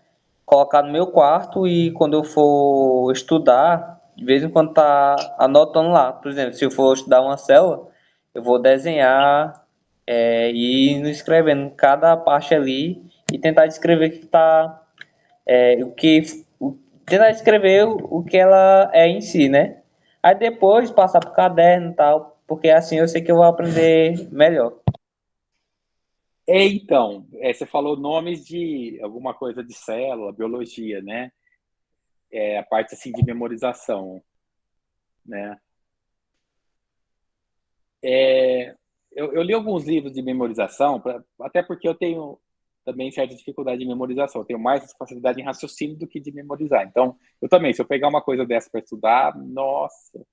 Speaker 4: colocar no meu quarto e quando eu for estudar, de vez em quando tá anotando lá. Por exemplo, se eu for estudar uma célula, eu vou desenhar e ir escrevendo cada parte ali e tentar descrever o que tá, tentar descrever o que ela é em si, né? Aí depois passar pro caderno e tal, porque assim eu sei que eu vou aprender melhor.
Speaker 1: Então, você falou nomes de alguma coisa de célula, biologia, né? A parte assim de memorização, né? Eu li alguns livros de memorização, até porque eu tenho também certa dificuldade de memorização. Eu tenho mais facilidade em raciocínio do que de memorizar. Então, eu também, se eu pegar uma coisa dessa para estudar, nossa,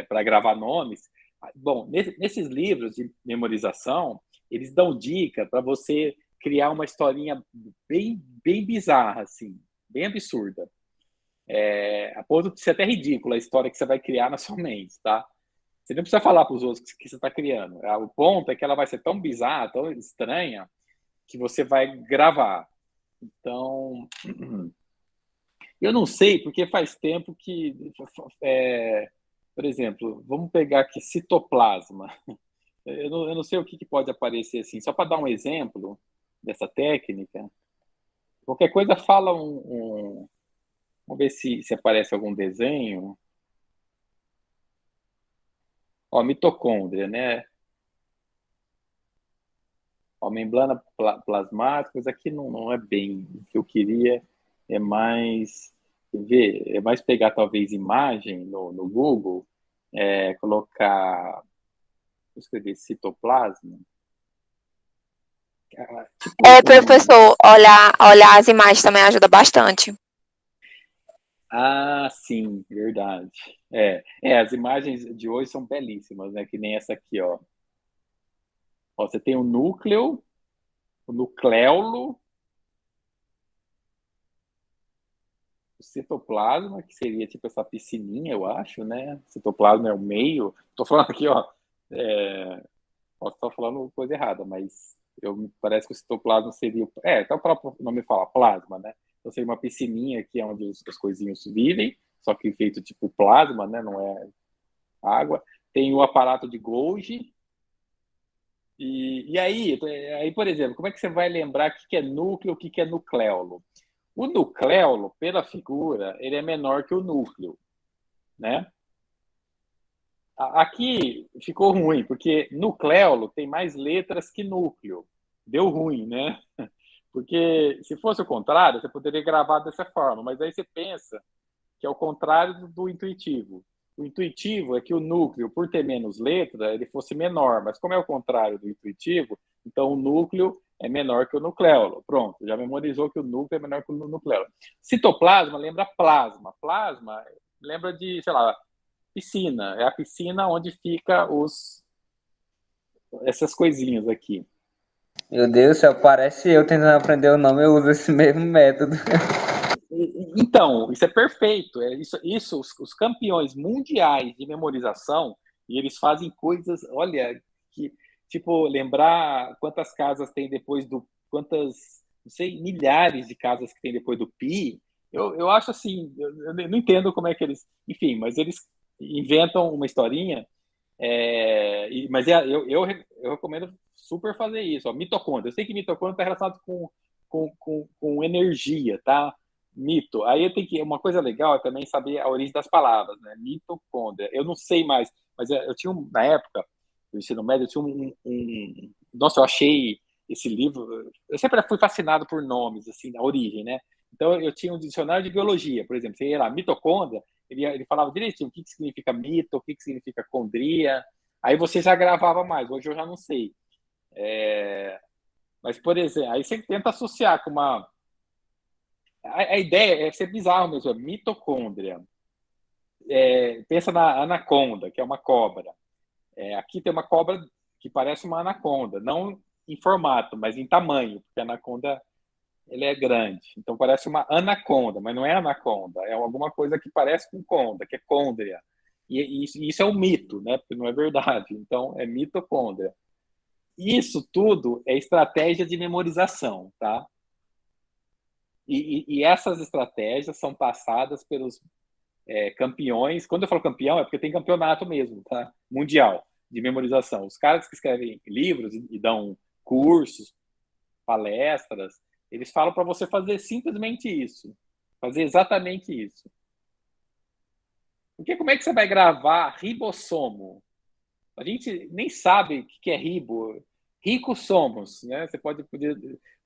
Speaker 1: para gravar nomes. Bom, nesses livros de memorização, eles dão dica para você criar uma historinha bem, bem bizarra, assim, bem absurda. A ponto de ser até ridícula a história que você vai criar na sua mente, tá? Você não precisa falar para os outros que você está criando. O ponto é que ela vai ser tão bizarra, tão estranha, que você vai gravar. Então, eu não sei, porque faz tempo que, por exemplo, vamos pegar aqui citoplasma. Eu não sei o que pode aparecer assim. Só para dar um exemplo dessa técnica, qualquer coisa fala vamos ver se aparece algum desenho. Ó, mitocôndria, né? Ó, membrana plasmática, isso aqui não é bem o que eu queria, é mais ver, é mais pegar talvez imagem no Google, colocar, vou escrever citoplasma. Tipo
Speaker 5: Professor, olhar as imagens também ajuda bastante.
Speaker 1: Ah, sim, verdade. As imagens de hoje são belíssimas, né? Que nem essa aqui, ó. Ó, você tem o núcleo, o nucleolo, o citoplasma, que seria tipo essa piscininha, eu acho, né? O citoplasma é o meio. Tô falando aqui, ó. Posso estar falando coisa errada, mas parece que o citoplasma seria. Até o próprio nome fala, plasma, né? Então seria uma piscininha aqui onde os coisinhos vivem, só que feito tipo plasma, né? Não é água. Tem o aparato de Golgi. E aí, por exemplo, como é que você vai lembrar o que é núcleo, o que é nucleolo? O nucleolo, pela figura, ele é menor que o núcleo, né? Aqui ficou ruim, porque nucleolo tem mais letras que núcleo. Deu ruim, né? Porque se fosse o contrário, você poderia gravar dessa forma, mas aí você pensa que é o contrário do intuitivo. O intuitivo é que o núcleo, por ter menos letra, ele fosse menor, mas como é o contrário do intuitivo, então o núcleo é menor que o nucleolo. Pronto, já memorizou que o núcleo é menor que o nucleolo. Citoplasma lembra plasma. Plasma lembra de, sei lá, piscina. É a piscina onde fica essas coisinhas aqui.
Speaker 4: Meu Deus do céu, parece eu tentando aprender o nome, eu uso esse mesmo método.
Speaker 1: Então, isso é perfeito. Os campeões mundiais de memorização, e eles fazem coisas, olha, que, tipo, lembrar quantas casas tem depois quantas, não sei, milhares de casas que tem depois do pi. Eu acho assim, eu não entendo como é que eles, enfim, mas eles inventam uma historinha, mas eu recomendo super fazer isso. Ó, mitocôndria. Eu sei que mitocôndria está relacionado com energia, tá? Mito. Aí eu tenho uma coisa legal é também saber a origem das palavras, né? Mitocôndria. Eu não sei mais, mas eu tinha na época do ensino médio, eu tinha nossa, eu achei esse livro. Eu sempre fui fascinado por nomes, assim, da origem, né? Então eu tinha um dicionário de biologia, por exemplo, você ia lá, mitocôndria, ele falava direitinho o que significa mito, o que significa condria. Aí você já gravava mais. Hoje eu já não sei. Mas, por exemplo, aí você tenta associar com uma. A ideia é ser bizarro mesmo, é mitocôndria. Pensa na anaconda, que é uma cobra. Aqui tem uma cobra que parece uma anaconda, não em formato, mas em tamanho, porque a anaconda ele é grande. Então parece uma anaconda, mas não é anaconda, é alguma coisa que parece com conda, que é côndria. E isso é um mito, né? Porque não é verdade. Então é mitocôndria. Isso tudo é estratégia de memorização, tá? E essas estratégias são passadas pelos campeões. Quando eu falo campeão, é porque tem campeonato mesmo, tá? Mundial de memorização. Os caras que escrevem livros e dão cursos, palestras, eles falam para você fazer simplesmente isso. Fazer exatamente isso. Porque como é que você vai gravar ribossomo? A gente nem sabe o que é ribo. Ricos somos, né? Você pode poder.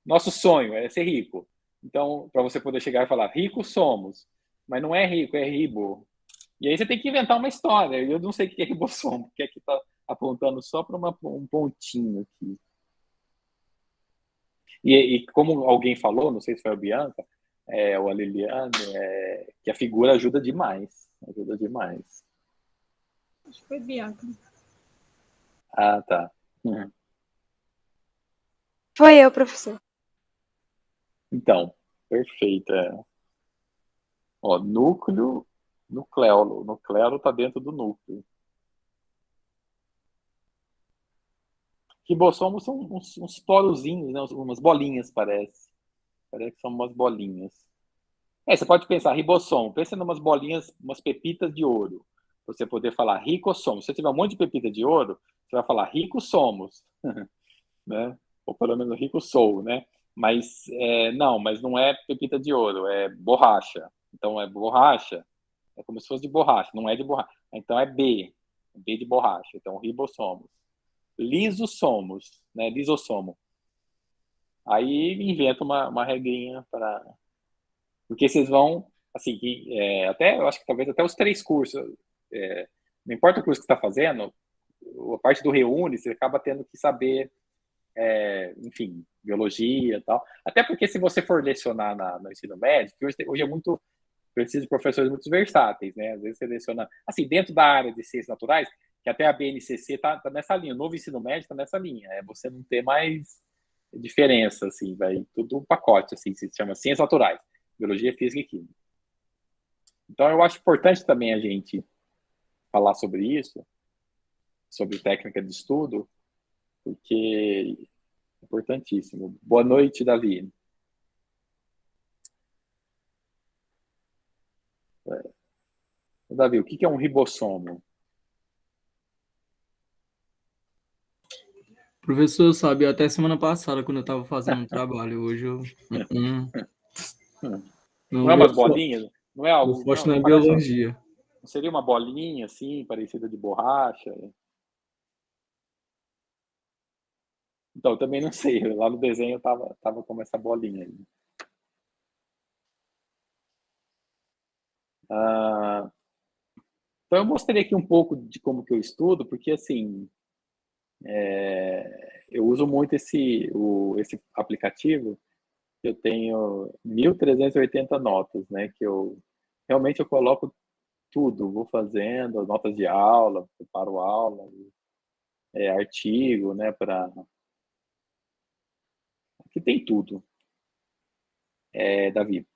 Speaker 1: Nosso sonho é ser rico. Então, para você poder chegar e falar, ricos somos, mas não é rico, é ribo. E aí você tem que inventar uma história. Eu não sei o que é ribossomo, porque aqui está apontando só para um pontinho aqui. E como alguém falou, não sei se foi a Bianca, ou a Liliane, que a figura ajuda demais. Ajuda demais.
Speaker 3: Acho que foi Bianca.
Speaker 1: Ah, tá. Uhum.
Speaker 5: Foi eu, professor.
Speaker 1: Então, perfeito. Ó, núcleo, nucleolo. Nucleolo está dentro do núcleo. Ribossomos são uns porozinhos, né? Umas bolinhas, parece. Parece que são umas bolinhas. Você pode pensar, ribossomo. Pensa em umas bolinhas, umas pepitas de ouro. Você poder falar ricossomo. Se você tiver um monte de pepita de ouro, você vai falar ricos somos. Né? Ou pelo menos rico sou, né? Mas mas não é pepita de ouro, é borracha. Então é borracha, é como se fosse de borracha, não é de borracha. Então é B de borracha. Então ribossomos. Lisossomos, né? Lisossomo. Aí inventa uma regrinha para. Porque vocês vão, assim, até, eu acho que talvez até os 3 cursos, não importa o curso que você está fazendo, a parte do Reúne, você acaba tendo que saber, enfim, biologia e tal. Até porque se você for lecionar no ensino médio, que hoje é muito, precisa de professores muito versáteis, né? Às vezes você leciona, assim, dentro da área de ciências naturais, que até a BNCC está nessa linha, o novo ensino médio está nessa linha, você não ter mais diferença, assim, vai tudo um pacote, assim, se chama ciências naturais, biologia, física e química. Então, eu acho importante também a gente falar sobre isso, sobre técnica de estudo, porque é importantíssimo. Boa noite, Davi. Davi, o que é um ribossomo?
Speaker 6: Professor, sabe, até semana passada, quando eu estava fazendo um trabalho, hoje eu
Speaker 1: Não
Speaker 6: não
Speaker 1: é
Speaker 6: deu
Speaker 1: umas bolinhas? Não é algo.
Speaker 6: forte
Speaker 1: Não
Speaker 6: na
Speaker 1: parece.
Speaker 6: biologia.
Speaker 1: Não seria uma bolinha assim, parecida de borracha? Então, eu também não sei. Lá no desenho tava como essa bolinha aí. Então, eu mostrei aqui um pouco de como que eu estudo, porque assim, eu uso muito esse aplicativo. Eu tenho 1.380 notas, né? Que eu realmente eu coloco tudo, vou fazendo as notas de aula, preparo aula, artigo, né? Aqui tem tudo, Davi.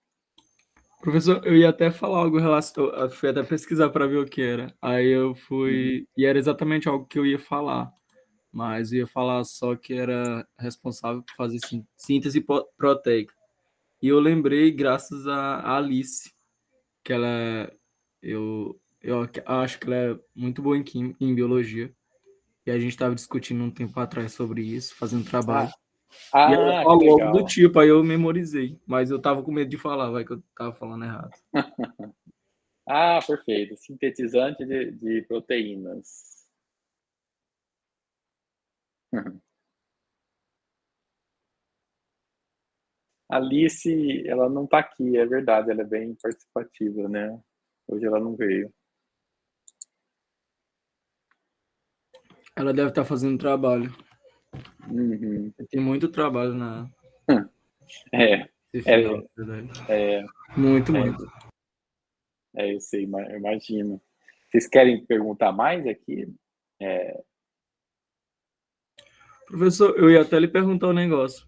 Speaker 6: Professor, eu ia até falar algo relacionado, eu fui até pesquisar para ver o que era. Aí eu fui, e era exatamente algo que eu ia falar, mas eu ia falar só que era responsável por fazer síntese proteica. E eu lembrei graças a Alice, que eu acho que ela é muito boa em biologia. E a gente estava discutindo um tempo atrás sobre isso, fazendo trabalho. E ela
Speaker 1: Que
Speaker 6: falou algo do
Speaker 1: legal.
Speaker 6: tipo, aí eu memorizei. Mas eu tava com medo de falar, vai que eu tava falando errado.
Speaker 1: Perfeito. Sintetizante de proteínas. A Alice, ela não está aqui, é verdade, ela é bem participativa, né? Hoje ela não veio.
Speaker 6: Ela deve estar fazendo trabalho.
Speaker 1: Uhum.
Speaker 6: Tem muito trabalho na
Speaker 1: É,
Speaker 6: final, na verdade. Muito.
Speaker 1: Eu sei, eu imagino. Vocês querem perguntar mais aqui?
Speaker 6: Professor, eu ia até lhe perguntar um negócio.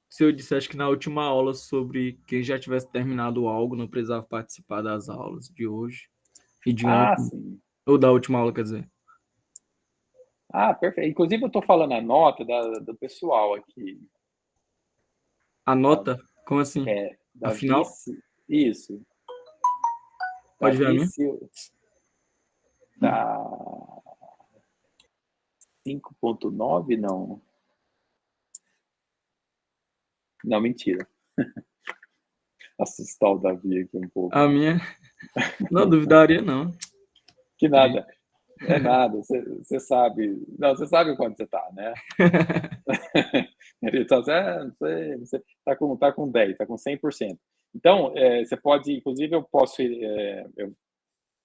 Speaker 6: Se eu dissesse que na última aula sobre quem já tivesse terminado algo não precisava participar das aulas de hoje e de ontem,
Speaker 1: Sim.
Speaker 6: ou da última aula, quer dizer.
Speaker 1: Perfeito. Inclusive, eu estou falando a nota do pessoal aqui.
Speaker 6: A nota? Como assim? A
Speaker 1: Davi,
Speaker 6: final?
Speaker 1: isso.
Speaker 6: Pode ver a
Speaker 1: Davi
Speaker 6: minha?
Speaker 1: Silva. Tá 5.9, não. Não, mentira. Assustar o Davi aqui um pouco.
Speaker 6: A minha? Não duvidaria, não.
Speaker 1: Que nada. É nada. Você sabe. Não, você sabe quanto você tá, né? Ele tá você tá com 10, tá com 100%. Então, você pode, inclusive, eu posso.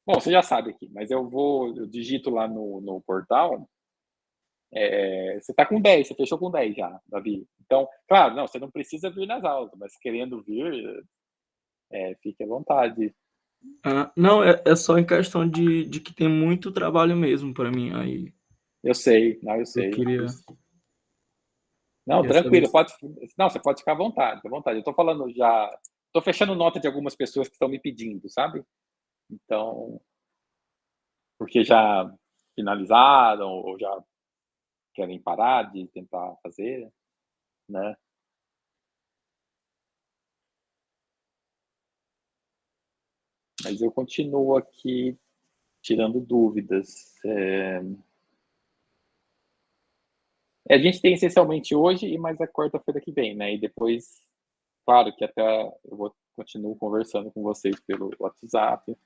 Speaker 1: Bom, você já sabe aqui, mas eu digito lá no portal Você está com 10, você fechou com 10 já, Davi. Então, claro, não, você não precisa vir nas aulas, mas querendo vir, fique à vontade.
Speaker 6: Não, é só em questão de que tem muito trabalho mesmo para mim. Aí
Speaker 1: Eu sei, não, eu
Speaker 6: eu
Speaker 1: sei.
Speaker 6: queria,
Speaker 1: Não,
Speaker 6: queria saber
Speaker 1: tranquilo, não, você pode ficar à vontade, à vontade. Eu estou falando já, estou fechando nota de algumas pessoas que estão me pedindo, sabe? Então, porque já finalizaram ou já querem parar de tentar fazer, né? Mas eu continuo aqui tirando dúvidas. A gente tem essencialmente hoje e mais a quarta-feira que vem, né? E depois, claro que até eu continuo conversando com vocês pelo WhatsApp.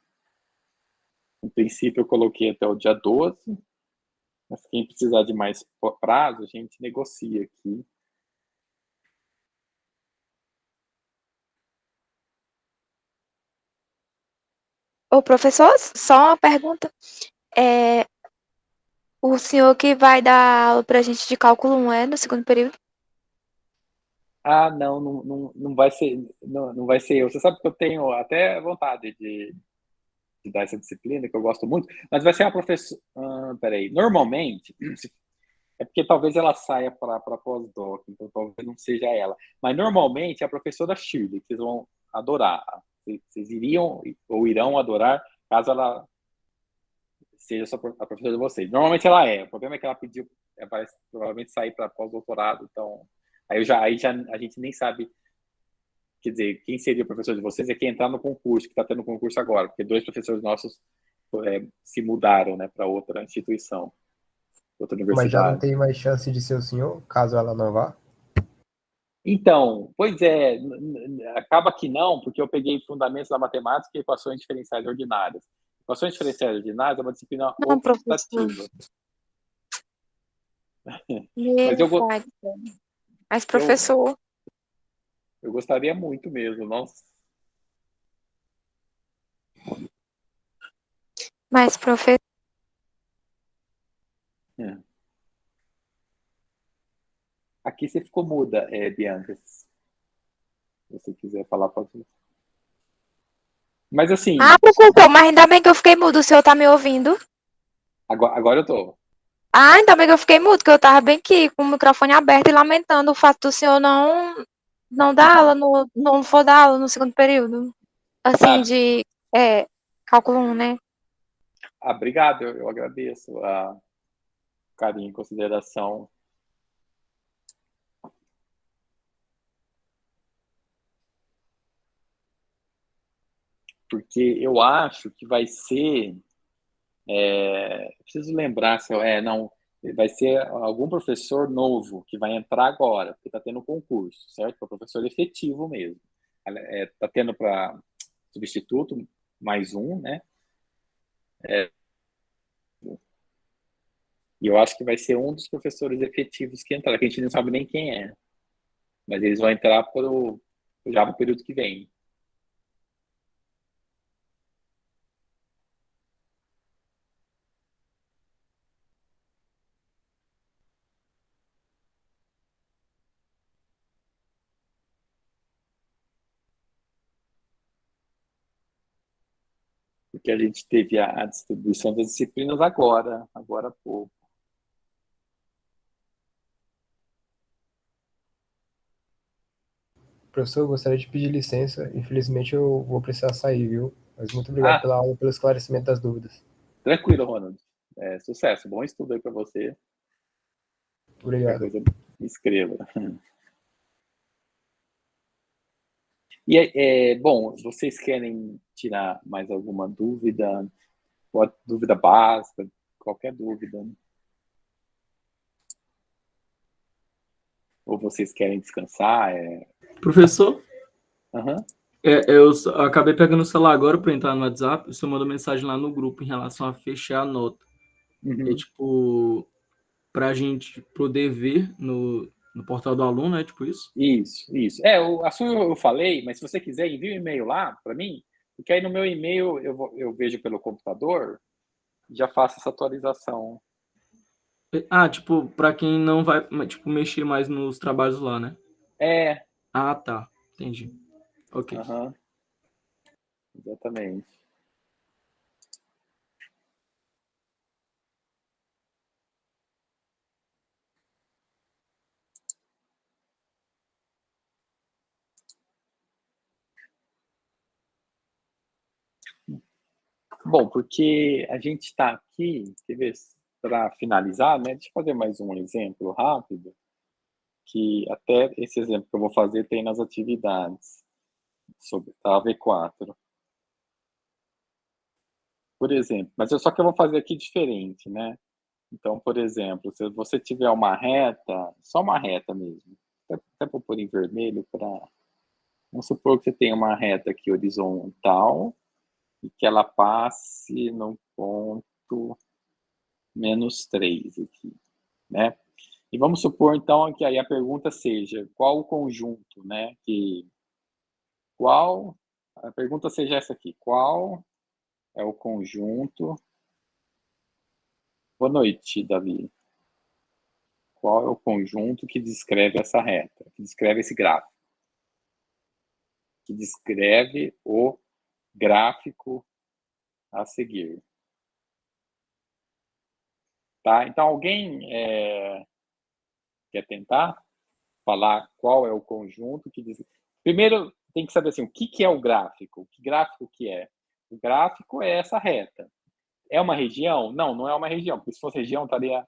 Speaker 1: No princípio, eu coloquei até o dia 12, mas quem precisar de mais prazo, a gente negocia aqui.
Speaker 5: Ô, professor, só uma pergunta. O senhor que vai dar aula pra gente de cálculo 1 no segundo período?
Speaker 1: Ah, não vai ser, não vai ser eu. Você sabe que eu tenho até vontade de dar essa disciplina, que eu gosto muito, mas vai ser uma professora. Peraí, normalmente, é porque talvez ela saia para pós-doc, então talvez não seja ela. Mas normalmente é a professora Shirley, que vocês vão adorar. Vocês iriam ou irão adorar caso ela seja a professora de vocês. Normalmente ela é. O problema é que ela pediu, vai provavelmente sair para pós-doutorado, então aí já a gente nem sabe. Quer dizer, quem seria o professor de vocês é quem entrar no concurso, que está tendo concurso agora, porque 2 professores nossos se mudaram, né, para outra instituição, outra
Speaker 2: Mas já não
Speaker 1: universidade.
Speaker 2: tem mais chance de ser o senhor, caso ela não vá?
Speaker 1: Então, pois é, acaba que não, porque eu peguei fundamentos da matemática e equações diferenciais ordinárias. Equações diferenciais ordinárias é uma disciplina
Speaker 5: Não, professor.
Speaker 1: optativa. Mas
Speaker 5: Misericórdia. Mas, professor,
Speaker 1: eu gostaria muito mesmo, nossa.
Speaker 5: mas, professor,
Speaker 1: É. Aqui você ficou muda, Bianca. Se você quiser falar, pode. Mas assim,
Speaker 5: professor, mas ainda bem que eu fiquei mudo, o senhor tá me ouvindo?
Speaker 1: agora eu tô.
Speaker 5: Ainda bem que eu fiquei mudo, que eu tava bem aqui com o microfone aberto e lamentando o fato do senhor não dar aula, não for dar aula no segundo período. Assim,
Speaker 1: Ah,
Speaker 5: de cálculo 1, né?
Speaker 1: obrigado, eu agradeço a carinho e consideração. Porque eu acho que vai ser. Preciso lembrar se não. Vai ser algum professor novo que vai entrar agora, porque está tendo concurso, certo? Para professor efetivo mesmo. Está tendo para substituto mais um, né? E eu acho que vai ser um dos professores efetivos que entrar, que a gente não sabe nem quem é. Mas eles vão entrar já no período que vem. Porque a gente teve a distribuição das disciplinas agora há pouco.
Speaker 2: Professor, eu gostaria de pedir licença. Infelizmente eu vou precisar sair, viu? Mas muito obrigado pela aula e pelo esclarecimento das dúvidas.
Speaker 1: Tranquilo, Ronald. Sucesso, bom estudo aí para você. Qualquer
Speaker 2: Obrigado.
Speaker 1: coisa, me escreva. E, bom, vocês querem tirar mais alguma dúvida? Dúvida básica, qualquer dúvida? Ou vocês querem descansar?
Speaker 6: Professor,
Speaker 1: Uhum.
Speaker 6: eu acabei pegando o celular agora para entrar no WhatsApp. O senhor mandou mensagem lá no grupo em relação a fechar a nota.
Speaker 1: Uhum.
Speaker 6: Tipo, para a gente poder ver no portal do aluno, é tipo isso?
Speaker 1: Isso. A sua eu falei, mas se você quiser, envie um e-mail lá para mim, porque aí no meu e-mail eu vejo pelo computador e já faço essa atualização.
Speaker 6: Ah, tipo, para quem não vai, tipo, mexer mais nos trabalhos lá, né?
Speaker 1: É,
Speaker 6: Ah, tá. Entendi. Ok.
Speaker 1: aham, exatamente. Bom, porque a gente está aqui, quer ver, para finalizar, né? Deixa eu fazer mais um exemplo rápido, que até esse exemplo que eu vou fazer tem nas atividades sobre a V4. Por exemplo, mas só que eu vou fazer aqui diferente, né? Então, por exemplo, se você tiver uma reta, só uma reta mesmo, até vou pôr em vermelho para. Vamos supor que você tem uma reta aqui horizontal e que ela passe no ponto -3 aqui, né? E vamos supor, então, que aí a pergunta seja qual o conjunto, né? A pergunta seja essa aqui: qual é o conjunto. Boa noite, Davi. Qual é o conjunto que descreve essa reta, que descreve esse gráfico, que descreve o gráfico a seguir? Tá? Então, alguém quer tentar falar qual é o conjunto que diz. Primeiro, tem que saber assim, o que é o gráfico? Que gráfico que é? O gráfico é essa reta. É uma região? Não, não é uma região, porque se fosse região estaria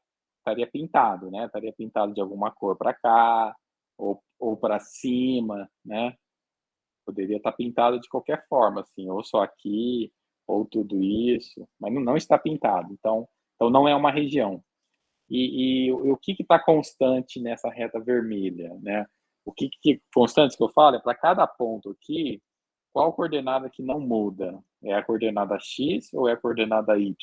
Speaker 1: pintado, né? Estaria pintado de alguma cor para cá ou para cima, né? Poderia estar pintado de qualquer forma, assim, ou só aqui, ou tudo isso, mas não está pintado. Então não é uma região. E o que está constante nessa reta vermelha, né? O que constante que eu falo é para cada ponto aqui, qual coordenada que não muda? É a coordenada x ou é a coordenada y?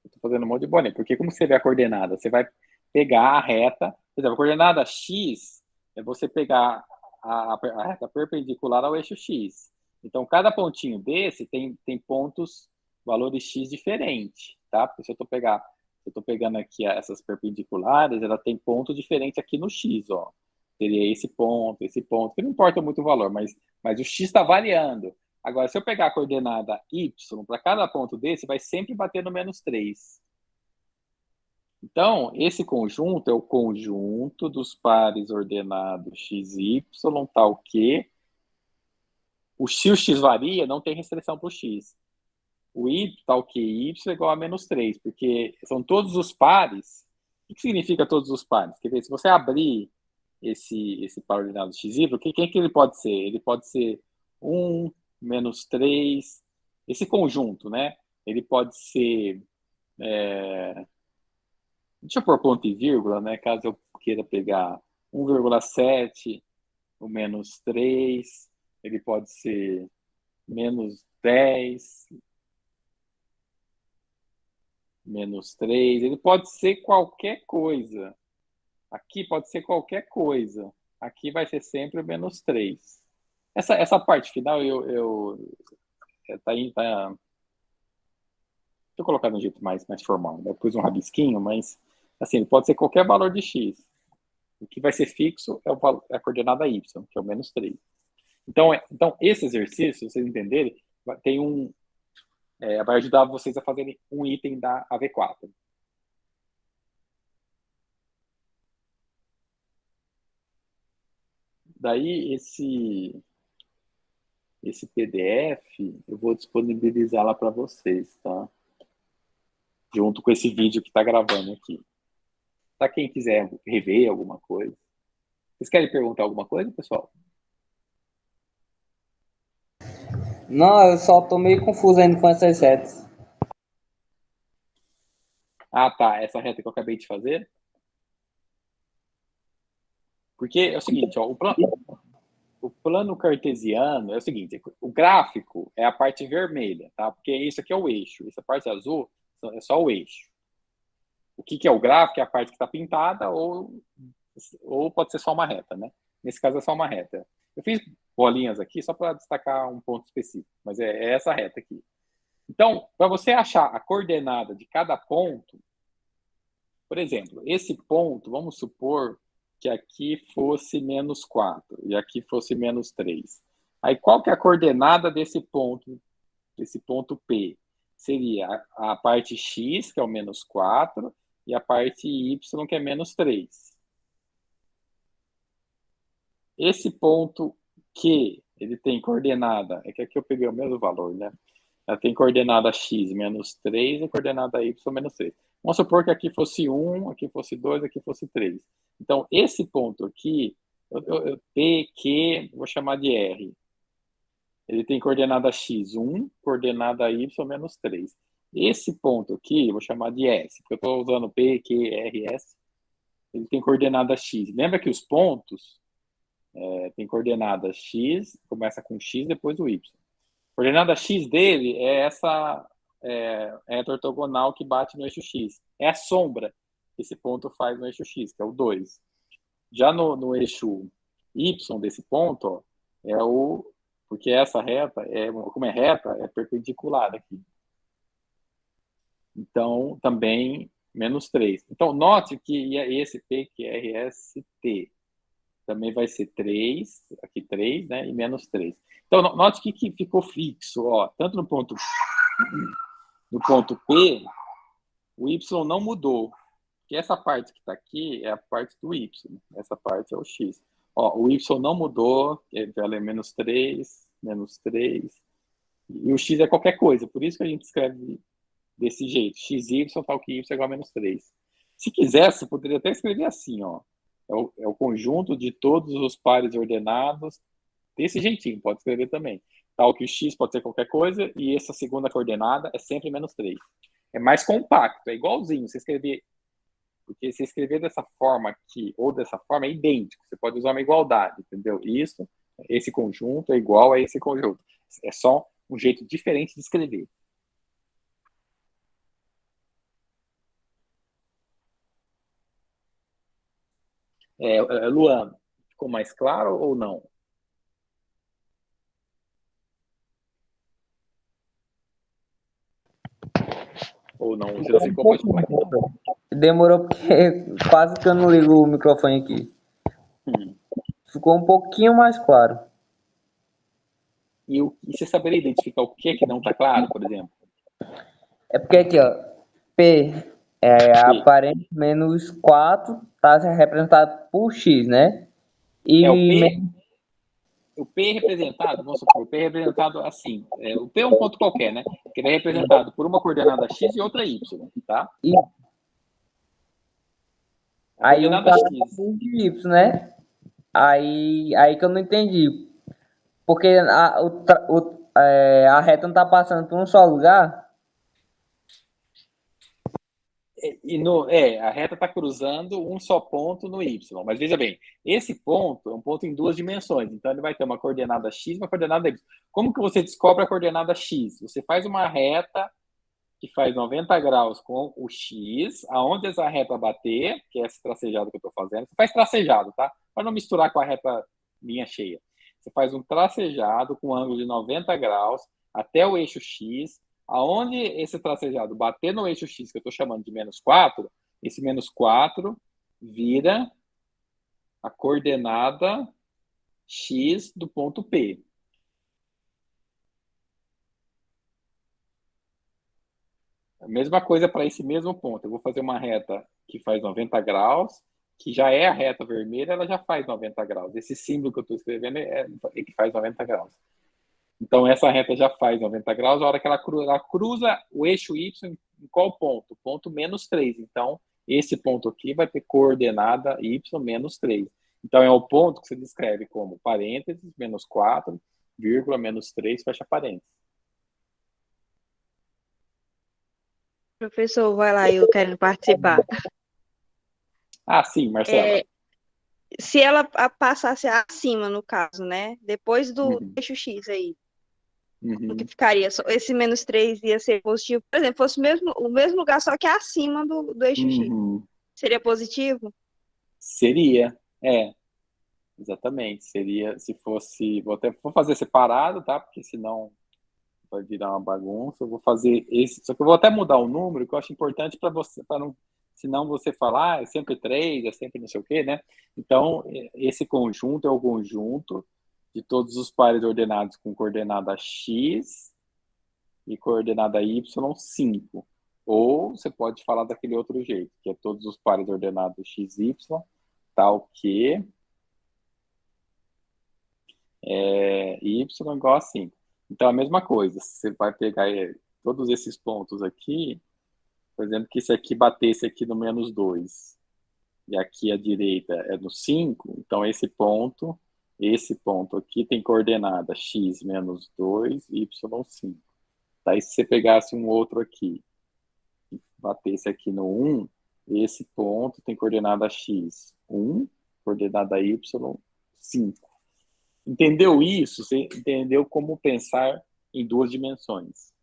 Speaker 1: Estou fazendo um monte de bolinha, porque como você vê a coordenada? Você vai pegar a reta, por exemplo, a coordenada x é você pegar a reta perpendicular ao eixo x. Então, cada pontinho desse tem pontos, valores x diferentes, tá? Porque se eu estou pegando aqui essas perpendiculares, ela tem ponto diferente aqui no x, ó. Teria esse ponto, que não importa muito o valor, mas o x está variando. Agora, se eu pegar a coordenada y, para cada ponto desse, vai sempre bater no -3. Então, esse conjunto é o conjunto dos pares ordenados x e y, tal que se o x varia, não tem restrição para o x. O y, tal que y é igual a -3, porque são todos os pares. O que significa todos os pares? Quer dizer, se você abrir esse par ordenado x e y, quem que ele pode ser? Ele pode ser 1, -3, esse conjunto, né? Ele pode ser. Deixa eu pôr ponto e vírgula, né? Caso eu queira pegar 1,7, o -3, ele pode ser -10, -3, ele pode ser qualquer coisa. Aqui pode ser qualquer coisa. Aqui vai ser sempre o -3. Essa parte final tá aí, tá. Deixa eu colocar de um jeito mais formal. Né? Eu pus um rabisquinho, mas assim, pode ser qualquer valor de x. O que vai ser fixo é a coordenada y, que é o -3. Então esse exercício, se vocês entenderem, vai ajudar vocês a fazerem um item da AV4. Daí, esse PDF, eu vou disponibilizar lá para vocês, tá? Junto com esse vídeo que está gravando aqui. Para quem quiser rever alguma coisa. Vocês querem perguntar alguma coisa, pessoal?
Speaker 4: Não, eu só tô meio confuso ainda com essas retas.
Speaker 1: Ah, tá. Essa reta que eu acabei de fazer. Porque é o seguinte, ó, o plano cartesiano é o seguinte: o gráfico é a parte vermelha, tá? Porque isso aqui é o eixo. Essa parte azul é só o eixo. O que é o gráfico? É a parte que está pintada ou pode ser só uma reta, né? Nesse caso é só uma reta. Eu fiz bolinhas aqui só para destacar um ponto específico, mas é essa reta aqui. Então, para você achar a coordenada de cada ponto, por exemplo, esse ponto, vamos supor que aqui fosse -4 e aqui fosse -3. Aí, qual que é a coordenada desse ponto P? Seria a parte x, que é o -4, e a parte y, que é -3. Esse ponto Q, ele tem coordenada, é que aqui eu peguei o mesmo valor, né? Ela tem coordenada x -3 e coordenada y -3. Vamos supor que aqui fosse 1, aqui fosse 2, aqui fosse 3. Então, esse ponto aqui, P, Q, vou chamar de R. Ele tem coordenada x 1, coordenada y -3. Esse ponto aqui, vou chamar de S, porque eu estou usando P, Q, R, S. Ele tem coordenada x. Lembra que os pontos tem coordenada x, começa com x, depois o y. A coordenada x dele é essa reta ortogonal que bate no eixo x. É a sombra que esse ponto faz no eixo x, que é o 2. Já no eixo y desse ponto, ó, porque essa reta, como é reta, é perpendicular aqui. Então, também -3. Então, note que esse P, que é RST, também vai ser 3, aqui 3, né, e -3. Então, note que ficou fixo, ó, tanto no ponto P, o y não mudou. Porque essa parte que está aqui é a parte do y, essa parte é o x. Ó, o y não mudou, ela é -3, -3, e o x é qualquer coisa, por isso que a gente escreve desse jeito, xy tal que y é igual a -3. Se quisesse, poderia até escrever assim, ó, é o conjunto de todos os pares ordenados, desse jeitinho, pode escrever também. Tal que o x pode ser qualquer coisa, e essa segunda coordenada é sempre -3. É mais compacto, é igualzinho, porque se escrever dessa forma aqui ou dessa forma é idêntico, você pode usar uma igualdade, entendeu? Esse conjunto é igual a esse conjunto. É só um jeito diferente de escrever. Luan, ficou mais claro ou não? Ou não? Se não ficou, pode falar aqui.
Speaker 4: Demorou porque quase que eu não ligo o microfone aqui. Ficou um pouquinho mais claro.
Speaker 1: E você saberia identificar o que não está claro, por exemplo?
Speaker 4: É porque aqui, ó, P é aparente -4, tá representado por X, né? E
Speaker 1: o P representado, vamos supor, o P representado assim. O P é um ponto qualquer, né? Que ele é representado por uma coordenada X e outra Y, tá? A
Speaker 4: aí um
Speaker 1: coordenada
Speaker 4: cara
Speaker 1: X.
Speaker 4: de Y, né? Aí que eu não entendi. Porque a reta não tá passando por um só lugar?
Speaker 1: A reta está cruzando um só ponto no Y. Mas veja bem, esse ponto é um ponto em duas dimensões. Então, ele vai ter uma coordenada X e uma coordenada Y. Como que você descobre a coordenada X? Você faz uma reta que faz 90 graus com o X, aonde essa reta bater, que é esse tracejado que eu estou fazendo. Você faz tracejado, tá? Para não misturar com a reta linha cheia. Você faz um tracejado com um ângulo de 90 graus até o eixo X. Aonde esse tracejado bater no eixo X, que eu estou chamando de -4, esse -4 vira a coordenada X do ponto P. A mesma coisa para esse mesmo ponto. Eu vou fazer uma reta que faz 90 graus, que já é a reta vermelha, ela já faz 90 graus. Esse símbolo que eu estou escrevendo é que faz 90 graus. Então, essa reta já faz 90 graus, a hora que ela cruza o eixo Y em qual ponto? Ponto -3. Então, esse ponto aqui vai ter coordenada Y -3. Então, é o ponto que você descreve como parênteses, -4, vírgula, -3, fecha parênteses.
Speaker 7: Professor, vai lá, eu quero participar.
Speaker 1: Sim, Marcela.
Speaker 7: Se ela passasse acima, no caso, né? Depois do eixo X aí, o que ficaria? Esse -3 ia ser positivo. Por exemplo, fosse o mesmo lugar, só que acima do eixo X. Seria positivo?
Speaker 1: Seria, exatamente. Seria, se fosse... Vou fazer separado, tá? Porque senão vai virar uma bagunça. Eu vou fazer esse, só que eu vou até mudar o número, que eu acho importante para você, para não, senão você falar, é sempre 3, é sempre não sei o quê, né? Então, esse conjunto é o conjunto de todos os pares ordenados com coordenada x e coordenada y 5. Ou você pode falar daquele outro jeito, que é todos os pares ordenados x, y, tal que y igual a 5. Então, a mesma coisa, você vai pegar todos esses pontos aqui, por exemplo, que esse aqui batesse aqui no -2, e aqui à direita é no 5, então esse ponto aqui tem coordenada x menos 2, y 5. Daí, se você pegasse um outro aqui, e batesse aqui no 1, esse ponto tem coordenada x, 1, coordenada y, 5. Entendeu isso? Você entendeu como pensar em 2 dimensões.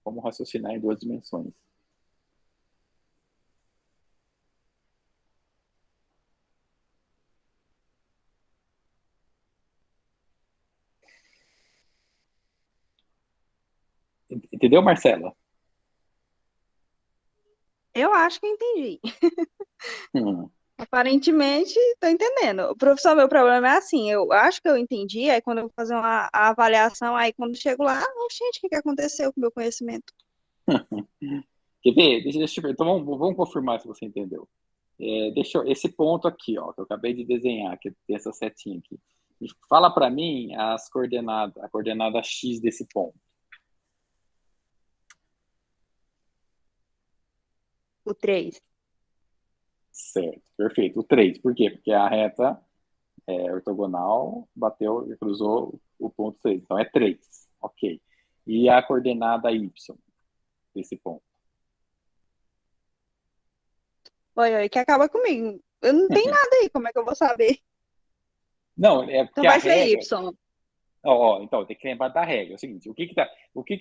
Speaker 1: Como raciocinar em 2 dimensões. Entendeu, Marcela?
Speaker 7: Eu acho que eu entendi.
Speaker 1: Hum.
Speaker 7: Aparentemente, tô entendendo. Professor, meu problema é assim, eu acho que eu entendi, aí quando eu vou fazer a avaliação, aí quando eu chego lá, gente, o que aconteceu com o meu conhecimento?
Speaker 1: Quer ver? Deixa eu ver. Então, vamos confirmar se você entendeu. Esse ponto aqui, ó, que eu acabei de desenhar, que tem essa setinha aqui. Fala para mim a coordenada x desse ponto.
Speaker 7: O 3.
Speaker 1: Certo, perfeito. O 3, por quê? Porque a reta ortogonal bateu e cruzou o ponto 3. Então, é 3. Ok. E a coordenada y desse ponto?
Speaker 7: Oi, que acaba comigo. Eu não tenho nada aí, como é que eu vou saber?
Speaker 1: Não, é porque
Speaker 7: Então
Speaker 1: a
Speaker 7: vai ser
Speaker 1: regra...
Speaker 7: Y.
Speaker 1: Então, tem que lembrar da regra. É o seguinte, o que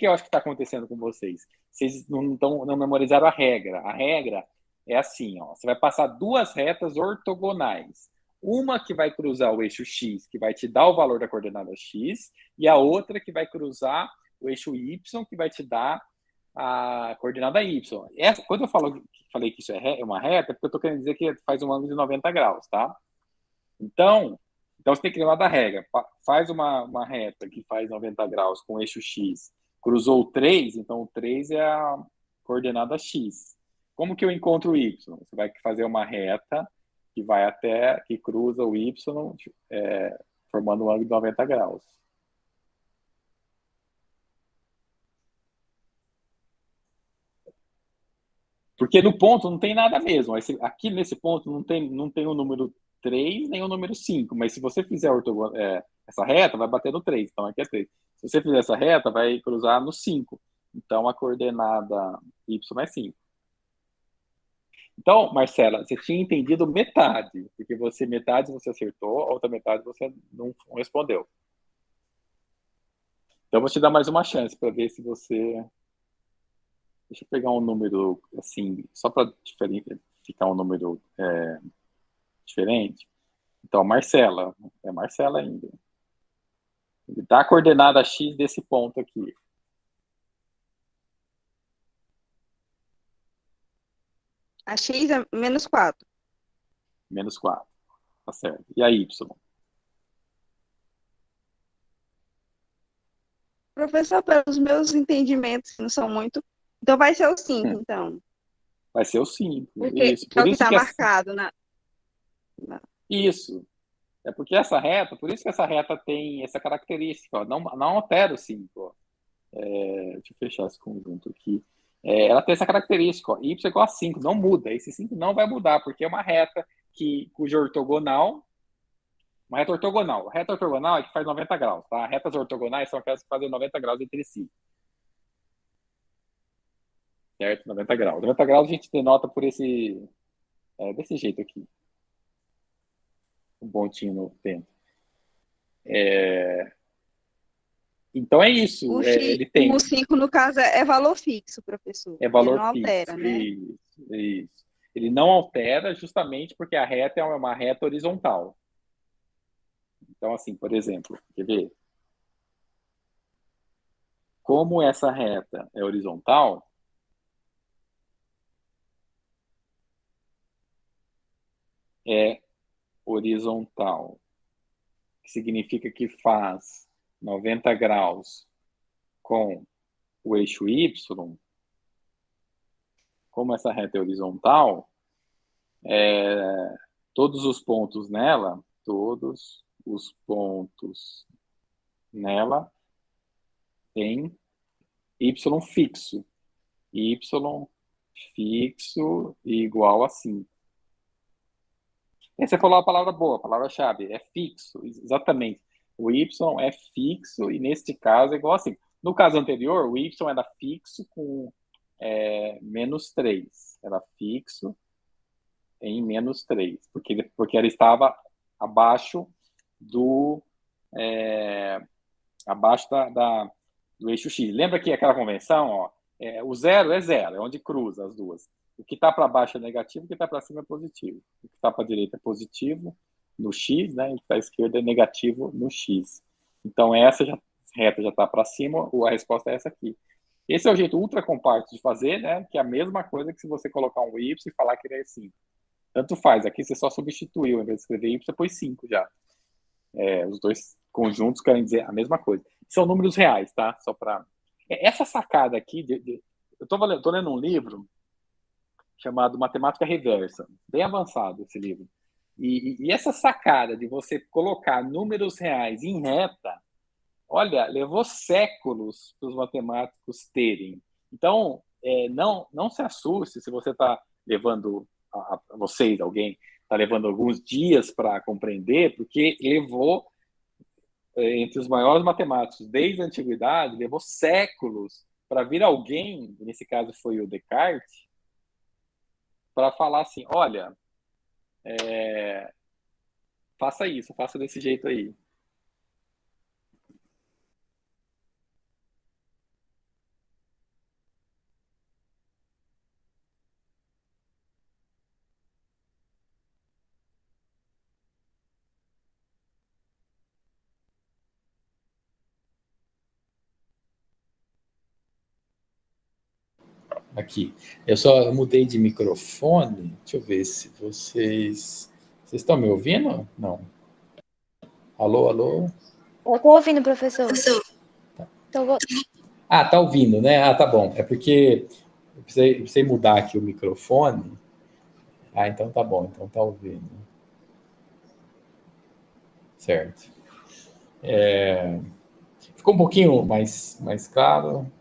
Speaker 1: eu acho que está acontecendo com vocês? Vocês não memorizaram a regra. A regra é assim, ó, você vai passar 2 retas ortogonais. Uma que vai cruzar o eixo x, que vai te dar o valor da coordenada x, e a outra que vai cruzar o eixo y, que vai te dar a coordenada y. Quando eu falei que isso é uma reta, é porque eu estou querendo dizer que faz um ângulo de 90 graus, tá? Então, você tem que lembrar da regra. Faz uma reta que faz 90 graus com eixo x, cruzou o 3, então o 3 é a coordenada x. Como que eu encontro o y? Você vai fazer uma reta que cruza o y, formando um ângulo de 90 graus. Porque no ponto não tem nada mesmo. Aqui nesse ponto não tem o número 3 nem o número 5. Mas se você fizer essa reta, vai bater no 3. Então aqui é 3. Se você fizer essa reta, vai cruzar no 5. Então a coordenada y é 5. Então, Marcela, você tinha entendido metade. Porque metade você acertou, a outra metade você não respondeu. Então eu vou te dar mais uma chance para ver se você... Deixa eu pegar um número, assim, só para ficar um número diferente. Então, Marcela. É Marcela ainda. Ele dá a coordenada x desse ponto aqui.
Speaker 7: A X é -4.
Speaker 1: -4. Tá certo. E a y?
Speaker 7: Professor, pelos meus entendimentos, que não são muito, então vai ser o 5, então.
Speaker 1: Vai ser o 5.
Speaker 7: Porque
Speaker 1: Isso.
Speaker 7: é
Speaker 1: Por
Speaker 7: o que
Speaker 1: isso
Speaker 7: está
Speaker 1: que
Speaker 7: marcado
Speaker 1: Isso. É porque por isso que essa reta tem essa característica, ó, não altera o 5. Deixa eu fechar esse conjunto aqui. Ela tem essa característica, ó, y igual a 5, não muda. Esse 5 não vai mudar, porque é uma reta cuja ortogonal. Uma reta ortogonal. A reta ortogonal é que faz 90 graus, tá? Retas ortogonais são aquelas que fazem 90 graus entre si. Certo? 90 graus. 90 graus a gente denota por desse jeito aqui. Um pontinho no tempo. Então é isso. Ele tem.
Speaker 7: O 5, no caso, é valor fixo, professor.
Speaker 1: É valor
Speaker 7: Ele não
Speaker 1: fixo.
Speaker 7: altera, né?
Speaker 1: Isso. Ele não altera justamente porque a reta é uma reta horizontal. Então, assim, por exemplo, quer ver? como essa reta é horizontal, é horizontal, que significa que faz 90 graus com o eixo Y, como essa reta é horizontal, todos os pontos nela tem Y fixo. Y fixo igual a 5. Aí você falou a palavra boa, a palavra-chave, é fixo, exatamente. O Y é fixo e neste caso é igual a 5. No caso anterior, o Y era fixo com menos 3. Era fixo em menos 3, porque ela estava abaixo do do eixo X. Lembra que aquela convenção, ó, o zero é zero, é onde cruza as duas. O que está para baixo é negativo, o que está para cima é positivo. O que está para a direita é positivo no X, né? E o que está à esquerda é negativo no X. Então, essa reta já está para cima, a resposta é essa aqui. Esse é o jeito ultra compacto de fazer, né? Que é a mesma coisa que se você colocar um Y e falar que ele é 5. Tanto faz. Aqui você só substituiu, ao invés de escrever Y, você pôs 5 já. Os dois conjuntos querem dizer a mesma coisa. São números reais, tá? Só para... Essa sacada aqui... Eu tô lendo um livro chamado Matemática Reversa. Bem avançado esse livro. E essa sacada de você colocar números reais em reta, olha, levou séculos para os matemáticos terem. Então, não se assuste se você está levando... alguém está levando alguns dias para compreender, porque levou, entre os maiores matemáticos desde a antiguidade, levou séculos para vir alguém, nesse caso foi o Descartes, para falar assim, olha, faça isso, faça desse jeito aí. Aqui. Eu só mudei de microfone. Deixa eu ver se vocês estão me ouvindo? Não. Alô, alô?
Speaker 5: Eu estou ouvindo, professor.
Speaker 1: Tá. Tá ouvindo, né? Tá bom. É porque eu precisei mudar aqui o microfone. Então tá bom. Então tá ouvindo. Certo. Ficou um pouquinho mais claro.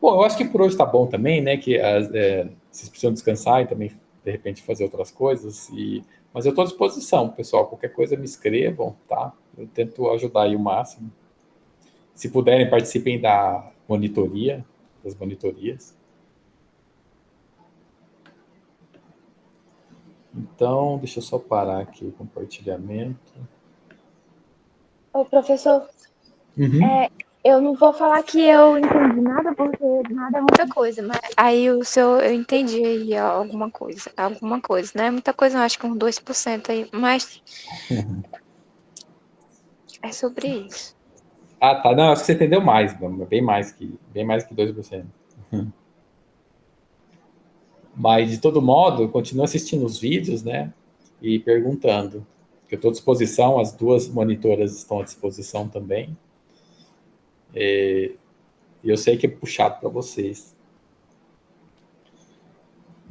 Speaker 1: Bom, eu acho que por hoje tá bom também, né? Que vocês precisam descansar e também, de repente, fazer outras coisas. Mas eu estou à disposição, pessoal. Qualquer coisa me escrevam, tá? Eu tento ajudar aí o máximo. Se puderem, participem das monitorias. Então, deixa eu só parar aqui o compartilhamento.
Speaker 5: Ô, professor,
Speaker 1: Uhum.
Speaker 5: eu não vou falar que eu entendi nada, porque nada é muita coisa, mas aí eu entendi aí alguma coisa, não é muita coisa, não, acho que uns 2% aí, mas é sobre isso.
Speaker 1: Tá, não, acho que você entendeu mais, bem mais que 2%. Mas, de todo modo, continua assistindo os vídeos, né? E perguntando. Eu estou à disposição, as duas monitoras estão à disposição também. E eu sei que é puxado para vocês.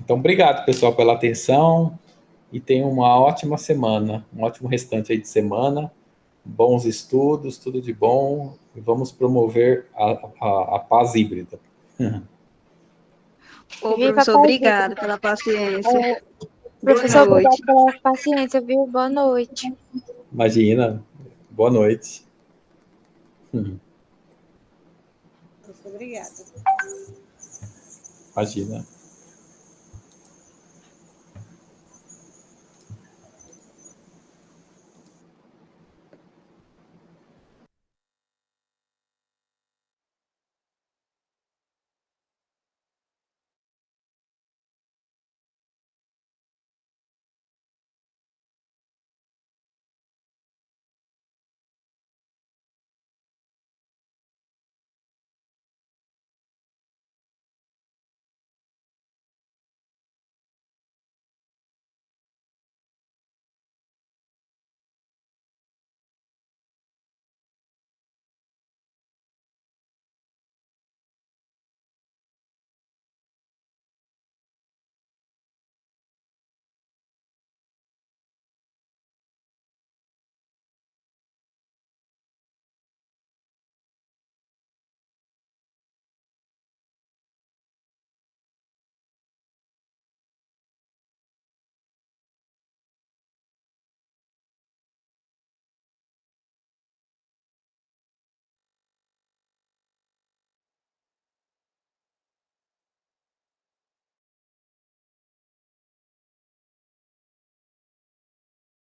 Speaker 1: Então, obrigado, pessoal, pela atenção e tenham uma ótima semana, um ótimo restante aí de semana, bons estudos, tudo de bom, e vamos promover a paz híbrida.
Speaker 7: Ô, professor, obrigado pela paciência.
Speaker 5: Professor, obrigado pela paciência, viu? Boa noite.
Speaker 1: Imagina. Boa noite.
Speaker 3: Obrigada.
Speaker 1: Imagina.